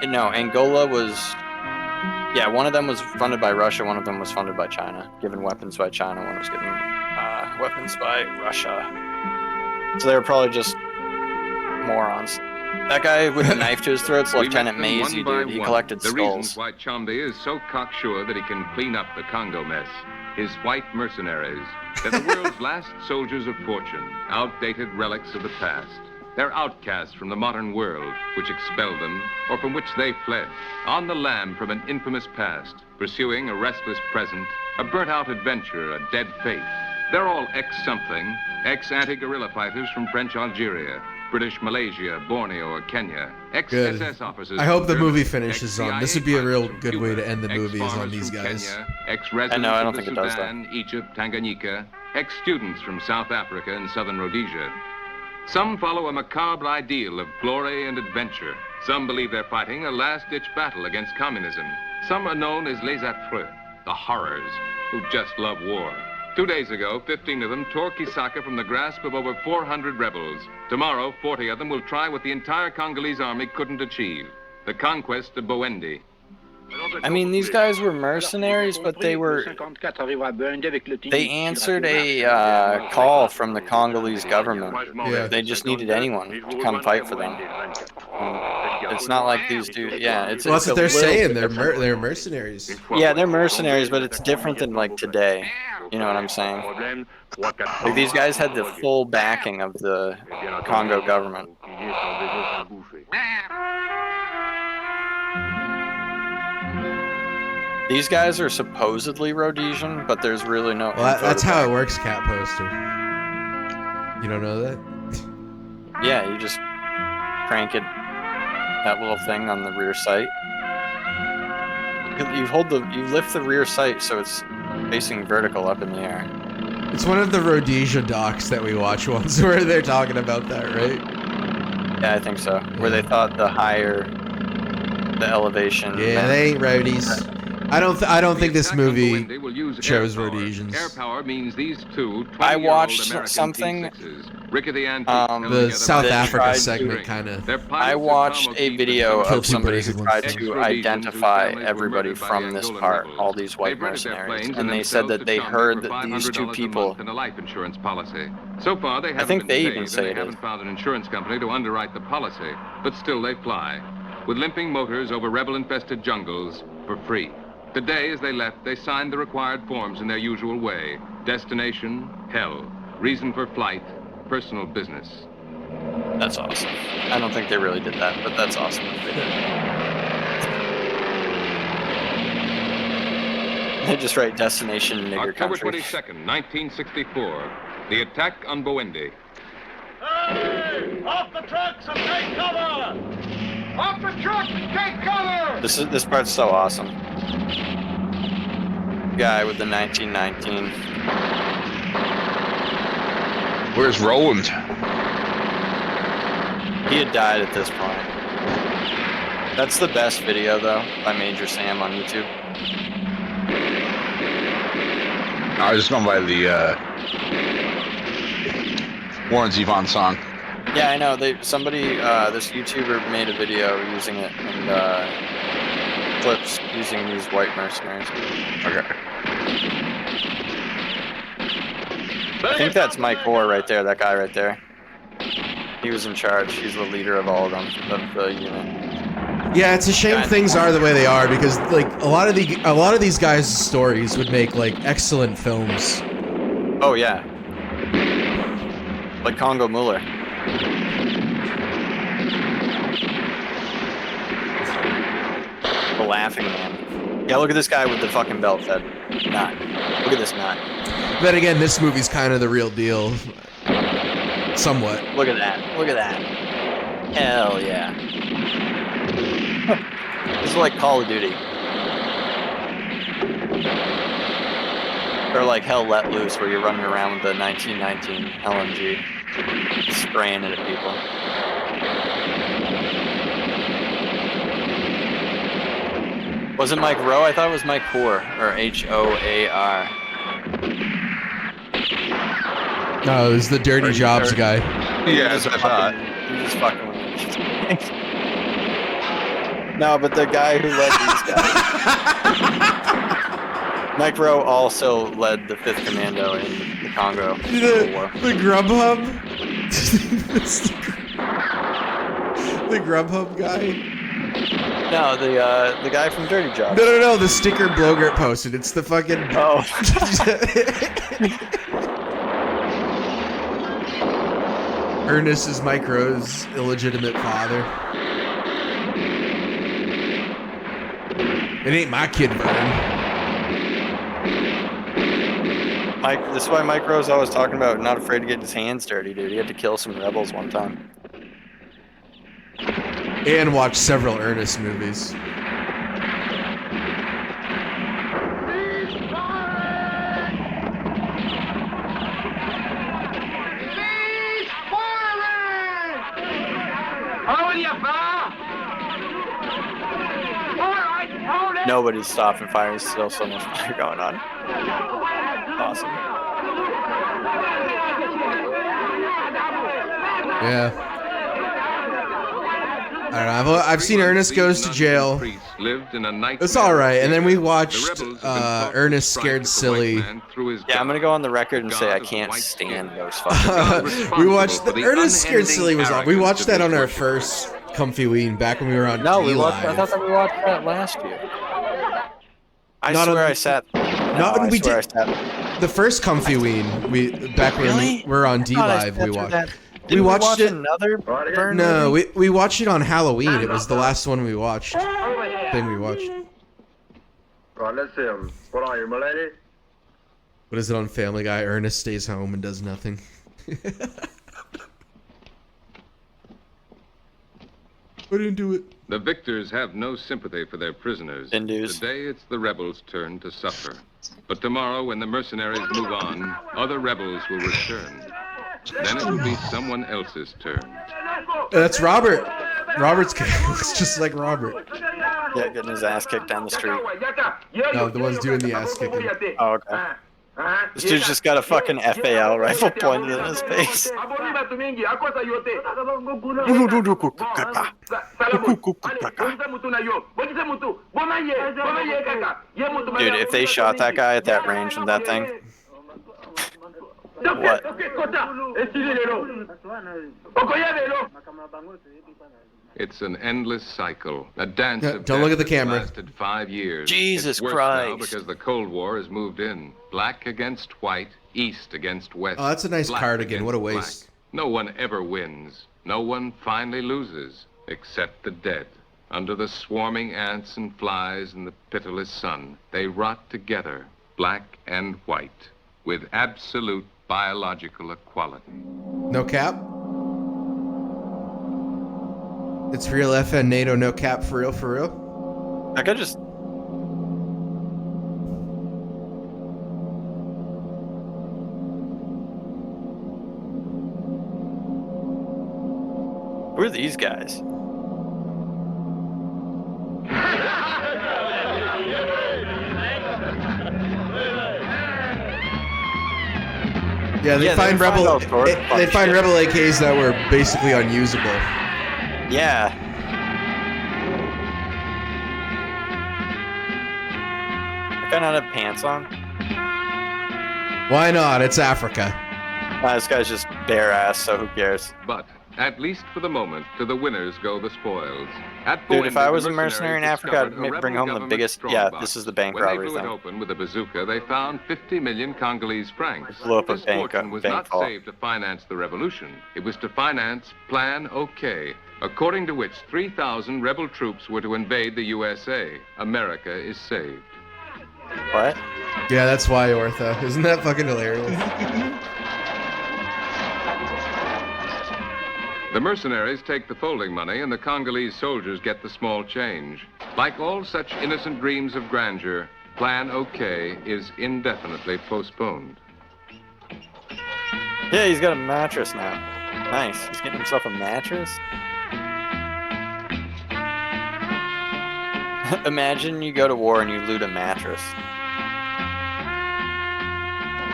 No, Angola was. Yeah, one of them was funded by Russia, one of them was funded by China, given weapons by China, one was given weapons by Russia. So they were probably just morons. That guy with the knife to his throat's Lieutenant Maisie, dude. He collected the skulls. reasons why Chombe is so cocksure that he can clean up the Congo mess. His white mercenaries. They're the world's last soldiers of fortune, outdated relics of the past. They're outcasts from the modern world, which expelled them, or from which they fled, on the lam from an infamous past, pursuing a restless present, a burnt-out adventure, a dead fate. They're all ex-something, ex-anti-guerrilla fighters from French Algeria, British Malaysia, Borneo, or Kenya, ex-SS officers. I hope the movie finishes on. This would be a real good way to end the movie is on these guys. Kenya, ex-residents I don't of think the it does Sudan, Egypt, Tanganyika, ex-students from South Africa and southern Rhodesia. Some follow a macabre ideal of glory and adventure. Some believe they're fighting a last-ditch battle against communism. Some are known as les affreux, the horrors, who just love war. 2 days ago, 15 of them tore Kisaka from the grasp of over 400 rebels. Tomorrow, 40 of them will try what the entire Congolese army couldn't achieve, the conquest of Boendi. I mean, these guys were mercenaries, but they answered a call from the Congolese government. Yeah. They just needed anyone to come fight for them. It's not like these dudes. Yeah, it's. Well, that's what they're saying. They're different. they're mercenaries. Yeah, they're mercenaries, but it's different than like today. You know what I'm saying? Like these guys had the full backing of the Congo government. These guys are supposedly Rhodesian, but there's really no. Well, that's how it works, Cat Poster. You don't know that? Yeah, you just crank it, that little thing on the rear sight. You lift the rear sight so it's facing vertical up in the air. It's one of the Rhodesia docs that we watch once where they're talking about that, right? Yeah, I think so. Where they thought the higher the elevation. Yeah, they ain't roadies. I don't think this movie shows Rhodesians. Air power means these two. I watched something. The South Africa segment kind of. I watched a video of somebody who tried to identify everybody from this part, all these white mercenaries, and they said that they heard that these two people. So far, they I think they even say it. haven't found an insurance company to underwrite the policy, but still they fly, with limping motors over rebel-infested jungles for free. The day as they left, they signed the required forms in their usual way. Destination, hell. Reason for flight, personal business. That's awesome. I don't think they really did that, but that's awesome if they did. They just write destination nigger October country. 22nd, 1964. The attack on Boendi. Hey! Off the trucks and take cover! Off the trucks and take cover! This part's so awesome. Guy with the 1919. Where's Roland? He had died at this point. That's the best video though, by Major Sam on YouTube. I was just going by the Warren Zevon song. Yeah, I know. Somebody, this YouTuber made a video using it and clips using these white mercenaries. Okay. I think that's Mike Hoare right there, that guy right there. He was in charge. He's the leader of all of them, of the unit. Yeah, it's a shame things are the way they are because like a lot of these guys' stories would make like excellent films. Oh yeah. Like Congo Muller. The Laughing Man. Yeah, look at this guy with the fucking belt fed. Not. Look at this knot. Then again, this movie's kind of the real deal. Somewhat. Look at that. Look at that. Hell yeah. This is like Call of Duty. Or like Hell Let Loose, where you're running around with the 1919 LMG, spraying it at people. Was it Mike Rowe? I thought it was Mike Hoare, or Hoar. No, it was the Dirty Jobs guy. Yeah, that's what I thought. You're just fucking with me. No, but the guy who led these guys. Mike Rowe also led the 5th Commando in the Congo War. The Grubhub? The Grubhub guy? No, the guy from Dirty Jobs. No, the sticker Blogert posted. It's the fucking... Oh. Ernest is Mike Rowe's illegitimate father. It ain't my kid, Vern. This is why Mike Rowe's always talking about not afraid to get his hands dirty, dude. He had to kill some rebels one time. And watch several Ernest movies. Nobody's stopping fire. There's still so much fire going on. Awesome. Yeah. I don't know. I've seen Ernest Goes to Jail. It's all right. And then we watched Ernest Scared Silly. Yeah, I'm gonna go on the record and say I can't stand those fucking. We watched Ernest Scared Silly was on. We watched that on our first Comfy Ween back when we were on. No, D Live. I thought that we watched that last year. I swear I sat. The first Comfy Ween. Back when we were on D Live, we watched. We watched it. Another burn No, movie? we watched it on Halloween. It was the last one we watched. Thing we watched. Right, let's see him. What are you, my lady? What is it on Family Guy? Ernest stays home and does nothing. I didn't do it. The victors have no sympathy for their prisoners. Hindus. Today it's the rebels' turn to suffer. But tomorrow, when the mercenaries move on, other rebels will return. Then it will be someone else's turn. That's Robert. Robert's looks just like Robert. Yeah, getting his ass kicked down the street. No, the one's doing the ass kicking. Oh, okay. This dude's just got a fucking FAL rifle pointed in his face. Dude, if they shot that guy at that range with that thing, what? It's an endless cycle, a dance of don't look at the death camera. that lasted 5 years. Jesus it's worse Christ. now because the Cold War has moved in. Black against white, east against west. Oh, that's a nice black cardigan. What a against waste. black. No one ever wins. No one finally loses, except the dead. Under the swarming ants and flies and the pitiless sun, they rot together, black and white, with absolute biological equality. No cap? It's real FN NATO, no cap, for real, for real? That guy just... Who are these guys? Yeah, they find rebel AKs that were basically unusable. Yeah. That guy not have pants on? Why not? It's Africa. This guy's just bare ass, so who cares? But, at least for the moment, to the winners go the spoils. At Dude, if I was a the mercenary in mercenaries Africa, I'd discovered a bring rebel home the government biggest. strong Yeah, box. this is the bank When they robbery blew it thing. open with a bazooka, they found 50 million Congolese francs. Blew up a This bank- fortune was bank not vault. saved to finance the revolution. It was to finance Plan OK, according to which 3,000 rebel troops were to invade the USA. America is saved. What? Yeah, that's why, Ortho. Isn't that fucking hilarious? The mercenaries take the folding money, and the Congolese soldiers get the small change. Like all such innocent dreams of grandeur, Plan OK is indefinitely postponed. Yeah, he's got a mattress now. Nice. He's getting himself a mattress. Imagine you go to war and you loot a mattress.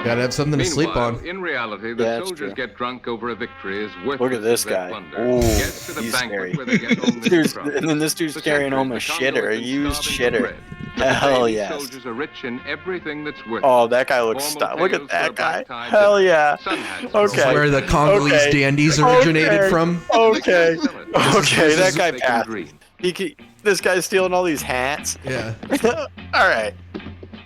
Gotta have something to sleep Meanwhile, on. in reality, the Yeah, that's soldiers true. get drunk over a victory as worthless Look at this as their guy. plunder. Ooh, Gets to the he's banquet scary. where they get home this Dude's- crumb. and then this dude's For carrying home a centuries, the Congo shitter, a has been used starving for shitter. bread. But Hell today, these yes. soldiers are rich in everything that's worth. Oh, that guy looks Formal stuck. Look tails at that for a guy. black-tie Hell dinner. yeah. Sun hats This for is Okay. where the Congolese Okay. dandies Okay. originated from. Okay. They can sell it. Okay, This that is- guy They can passed. dream. This guy's stealing all these hats. Yeah. All right.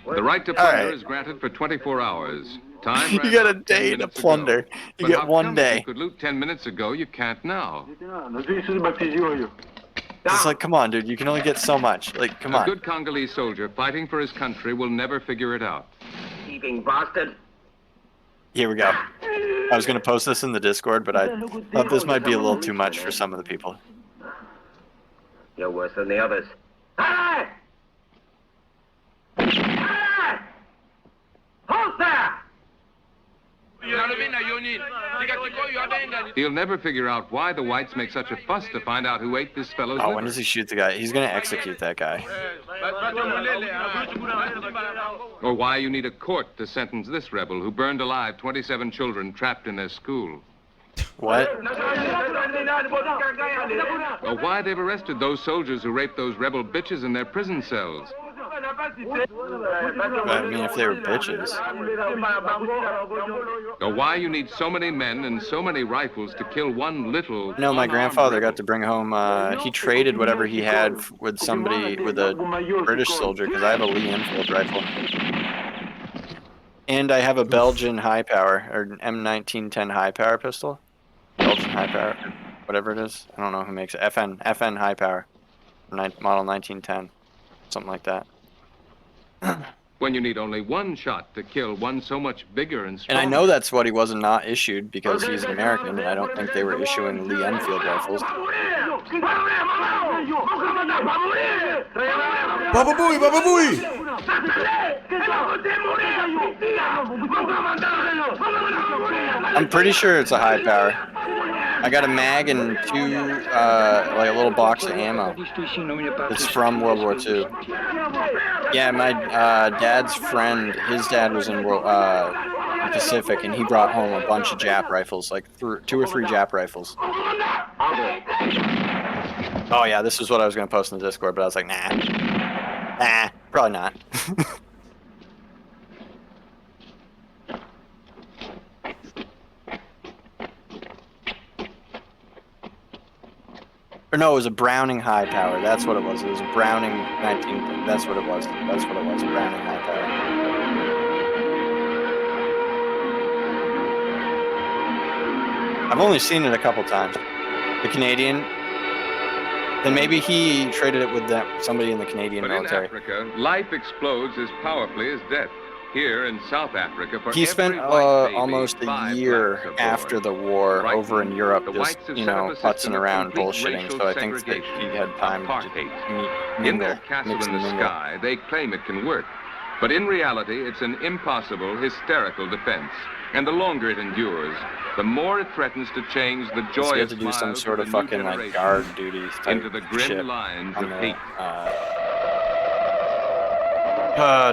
The right to All plunder right. is granted for 24 hours. Time You ran got a out 10 day to minutes ago. plunder. You But get how one come day. You could loot 10 minutes ago, you can't now. It's like, come on, dude. You can only get so much. Like, come A on. good Congolese soldier fighting for his country will never figure it out. Thieving bastard. Here we go. I was going to post this in the Discord, but I thought this might be a little too much for some of the people. You're worse than the others. Hey! Hey! Hold there! He'll never figure out why the whites make such a fuss to find out who ate this fellow's Oh, liver. when does he shoot the guy? He's going to execute that guy. Or why you need a court to sentence this rebel who burned alive 27 children trapped in their school. What? Or why they've arrested those soldiers who raped those rebel bitches in their prison cells. I mean, if they were bitches. Or why you need so many men and so many rifles to kill one little... No, my unarmed grandfather rebel. got to bring home, he traded whatever he had with somebody, with a British soldier, because I have a Lee Enfield rifle. And I have a Belgian high power, or an M1910 high power pistol. Belgian high power, whatever it is. I don't know who makes it. FN high power. Model 1910. Something like that. When you need only one shot to kill one so much bigger and And stronger. I know that's what he was not issued because he's an American, and I don't think they were issuing Lee Enfield rifles. Baba Booey, Baba Booey! I'm pretty sure it's a high power. I got a mag and like a little box of ammo. It's from World War II. Yeah, my dad's friend, his dad was in the Pacific, and he brought home a bunch of Jap rifles, like 2 or 3 Jap rifles. Oh yeah, this is what I was going to post in the Discord, but I was like, nah, probably not. Or no, it was a Browning high power. That's what it was. It was a Browning 19. That's what it was. That's what it was. Browning high power. I've only seen it a couple times. The Canadian. Then maybe he traded it with somebody in the Canadian But military. in Africa, life explodes as powerfully as death. Here in South Africa, for He spent every white baby, almost a 5 year blacks are born. after the war Right over in now, Europe, the just, whites have you set know, up a system putzing of around, complete bullshitting. racial So I think that segregation, he had time to apartheid. In their castle mix in the and mingle. sky, they claim it can work. But in reality, it's an impossible, hysterical defense. And the longer it endures, the more it threatens to change the So you joyous have to do some smiles sort of of the new fucking like generation guard duties type into the grim shit lines on of the, hate.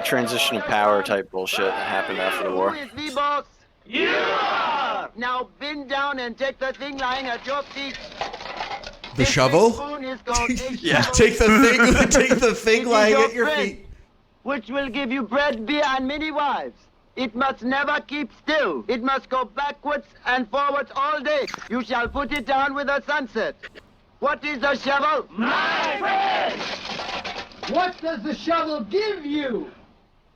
transition of power type bullshit that happened after the war. Yeah! Now bend down and take the thing lying at your feet. The shovel? Yeah. Take the thing lying at your feet. Which will give you bread, beer, and many wives. It must never keep still. It must go backwards and forwards all day. You shall put it down with the sunset. What is the shovel? My friend! What does the shovel give you?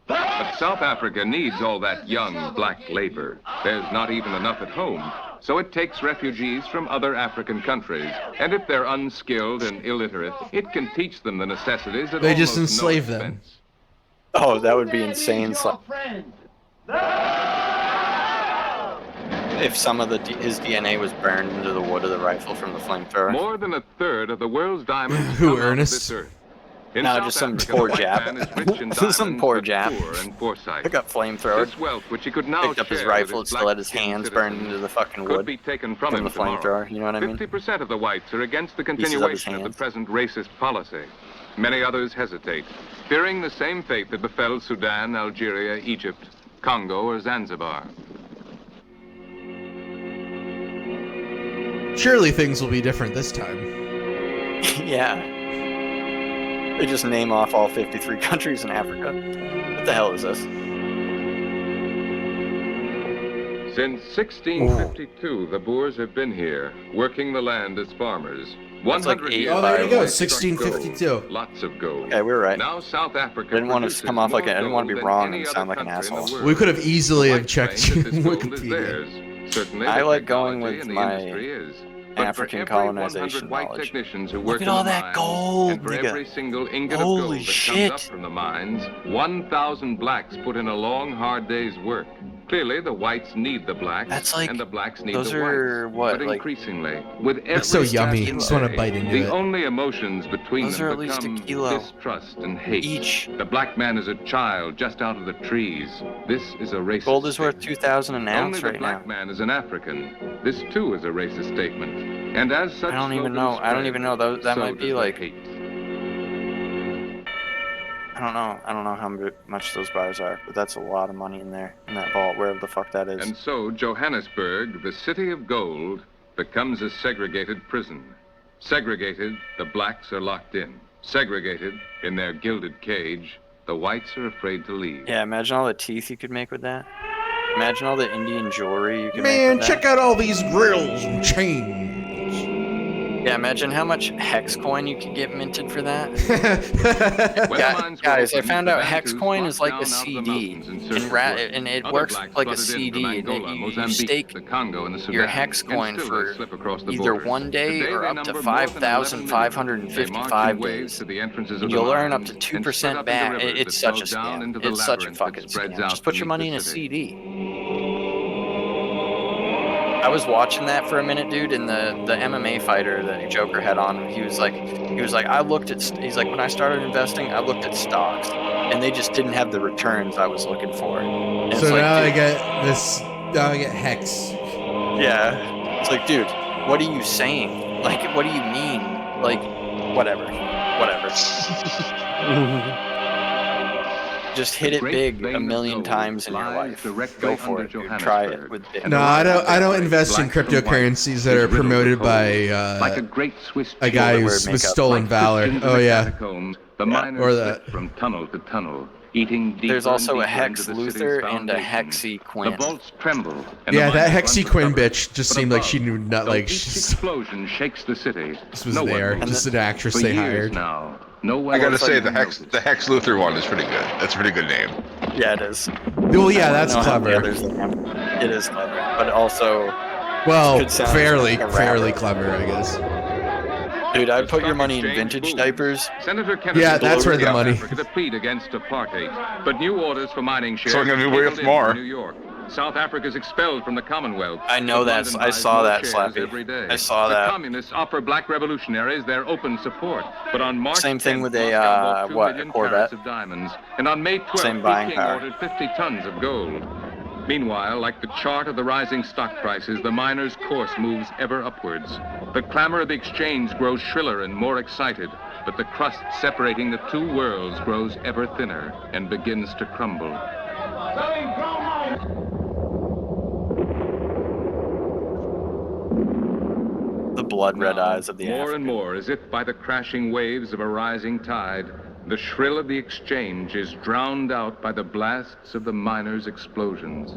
But South Africa needs all that young black labor. There's not even enough at home. So it takes refugees from other African countries. And if they're unskilled and illiterate, it can teach them the necessities at They just almost no enslave them. expense. Oh, that would be insane. If some of his DNA was burned into the wood of the rifle from the flamethrower. More than a third of the world's diamonds Who, come out of Ernest? this earth. In No, South just some Africa, poor the white man is rich in Jap. Some diamonds, poor but Jap. poor in foresight. Pick up flamethrower. This wealth, which he could now Picked up his share rifle, with it still had his black-skinned hands burned citizens, into the fucking could wood be taken from him the tomorrow. flamethrower. You know what I mean? 50% of the whites are against the Pieces of his continuation of the hands. present racist policy. Many others hesitate, fearing the same fate that befell Sudan, Algeria, Egypt, Congo, or Zanzibar. Surely things will be different this time. Yeah. They just name off all 53 countries in Africa. What the hell is this? Since 1652, the Boers have been here, working the land as farmers. That's like 100 eight years Oh, there you ago, go, they struck 1652. gold, lots of gold. Okay, we were right. Now South Africa I didn't want to produces come off like more I didn't want to be gold wrong than any and other sound like an country in the asshole. world. We could have easily The have whites checked claim that this gold is Wikipedia. theirs. Certainly, I the like going technology with and the my industry is. But African for every colonization 100 white knowledge. technicians who Look work at in all the that mines, gold, and for nigga. every single ingot of Holy gold that shit. comes up from the mines, 1,000 blacks put in a long, hard day's work. Clearly, the whites need the blacks, That's like- and the blacks need those the are whites. what, but like- increasingly, with every It's so yummy. passing I just wanna day, bite into the it. only emotions between Those them are at least a become kilo distrust and hate. each. The black man is a child just out of the trees. This is a racist Gold is worth statement. 2,000 an ounce Only the right now. black man is an African. This too is a racist statement. And as such, I don't even know. I don't even know. That might be like. I don't know how much those bars are, but that's a lot of money in there, in that vault, wherever the fuck that is. And so Johannesburg, the city of gold, becomes a segregated prison. Segregated, the blacks are locked in. Segregated, in their gilded cage, the whites are afraid to leave. Yeah, imagine all the teeth you could make with that. Imagine all the Indian jewelry you could make Man, with that. check out all these grills and chains. Yeah, imagine how much hex coin you could get minted for that. When the mines were Guys, I opened, found the out hex Bantus coin is like flocked a down out of the CD, mountains in search of and work. it Other works blacks like a flooded in CD, from and Angola, you Mozambique, stake the Congo, and the Sudan, your hex and coin still for they slip across the either borders. one day Today or they up to number more than 5,555 They march in waves days. to the entrances of And the you'll earn up to mines and 2% split up into back. rivers It's that such a flow down scam. into the It's such a labyrinth that fucking spreads scam. out Just put your money beneath in a the city. CD. I was watching that for a minute, dude, and the MMA fighter that Joker had on, he was like, I looked at, he's like, when I started investing, I looked at stocks, and they just didn't have the returns I was looking for. And it's So like, now I dude, get this. Now I get hex. yeah, it's like, dude, what are you saying? Like, what do you mean? Like, whatever. Just hit it big a million times in your life. Go for it, dude. Try it with big. No, I don't invest in cryptocurrencies that are promoted by like a great Swiss a guy cheese who's with stolen valor. Oh yeah. The miners Or that. slip from tunnel to tunnel, eating deeper There's also and a deeper Hex into the city's Luther and a foundation. Hexy The bolts tremble. and Yeah, the that miners Hexy run for Quinn cover. bitch just But seemed like above, she knew not though like each she's explosion shakes the city. just was No one there, noticed. just an actress For they years hired. now, no one I gotta else say, even the Hex Luthor one is pretty good. That's a pretty good name. Yeah, it is. Well, yeah, that's I don't know how the clever. others are. It is clever, but also Well, could sound fairly like a fairly rapper. clever, I guess. Dude, I'd put your money in vintage diapers. Senator Kennedy Yeah, that's where the South money- Africa to plead against apartheid, but new orders for mining shares So we're gonna do are Way tabled in More. New York. South Africa is expelled from the Commonwealth. I know but that. London I buys saw more that, shares Slappy. every day. I saw the that. communists offer black revolutionaries their open support, but on March Same thing 10th, with a, Moscow bought 2 what, million a Corvette? carats of diamonds, and on May 12th, Same buying Peking power. ordered 50 tons of gold. Meanwhile, like the chart of the rising stock prices, the miners' course moves ever upwards. The clamor of the exchange grows shriller and more excited, but the crust separating the two worlds grows ever thinner and begins to crumble. The blood red eyes of the More African. and more, as if by the crashing waves of a rising tide, the shrill of the exchange is drowned out by the blasts of the miners' explosions.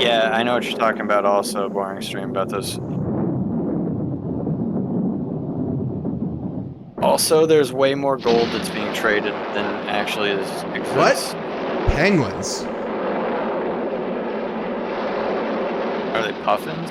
Yeah, I know what you're talking about also, Boring Stream, about those. Also, there's way more gold that's being traded than actually exists. What? Penguins? Are they puffins?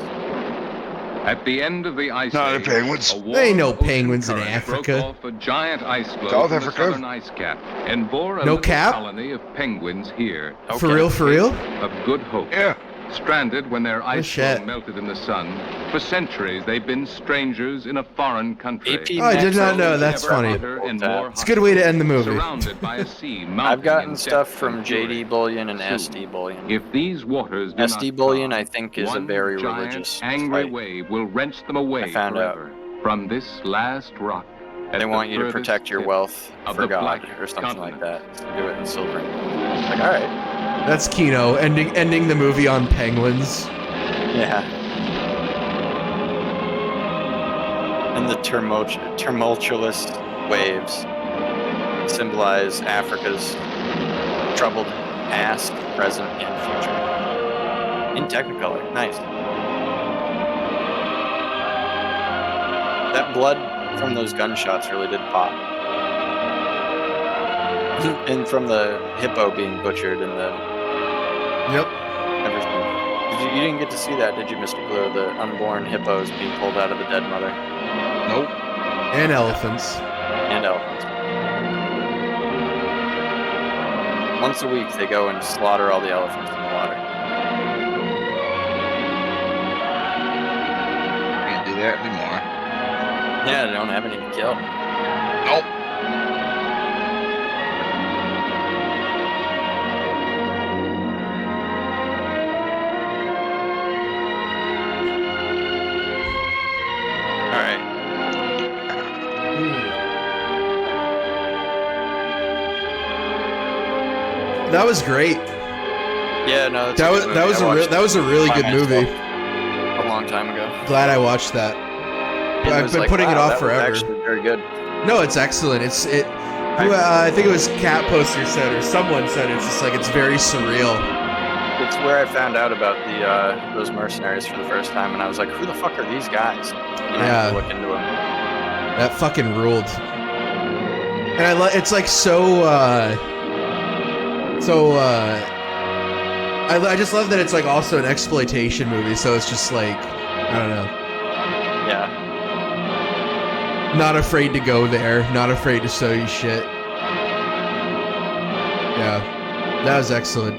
At the end of the ice No, age, they're penguins. a warm There ain't no ocean penguins in current Africa. broke off a giant ice floe South from the Africa. southern ice cap and bore a No little cap? colony of penguins here. For real, for real? Of Good Hope. Yeah. Stranded when their ice shit. floe melted in the sun. For centuries, they've been strangers in a foreign country. AP Oh, I did not Maxwell know. is That's never funny. hotter and more It's a good way to end the movie. Surrounded by a sea I've gotten in stuff depth from and fury. JD Bullion and Soon, SD Bullion. If these waters do SD not Bullion, calm, I think, is a one very giant, religious angry site. wave will wrench them away I found out. forever from this last rock. at They the want you to furthest protect your tip wealth of for the God Black or something like Continent. that. So do it in silver. Like, all right. That's Kino ending the movie on penguins. Yeah. And the tumultuous waves symbolize Africa's troubled past, present, and future. In Technicolor. Nice. That blood from those gunshots really did pop. And from the hippo being butchered and the... Yep. Everything. You didn't get to see that, did you, Mr. Blue? The unborn hippos being pulled out of the dead mother. Nope. And elephants. And elephants. Once a week, they go and slaughter all the elephants in the water. Can't do that anymore. Yeah, they don't have any to kill. Nope. Alright. That was great. Yeah, no, that's That a was good that movie. was I a watched that was a really it good by movie. myself a long time ago. Glad I watched that. And I've was been like, putting it wow, off that was forever. actually very good. No, it's excellent. I think it was Cat Poster said or someone said it's just like it's very surreal. It's where I found out about the those mercenaries for the first time, and I was like, "Who the fuck are these guys?" And I had to look into them. That fucking ruled. And it's like I just love that it's like also an exploitation movie, so it's just like I don't know. Yeah. Not afraid to go there, not afraid to show you shit. Yeah. That was excellent.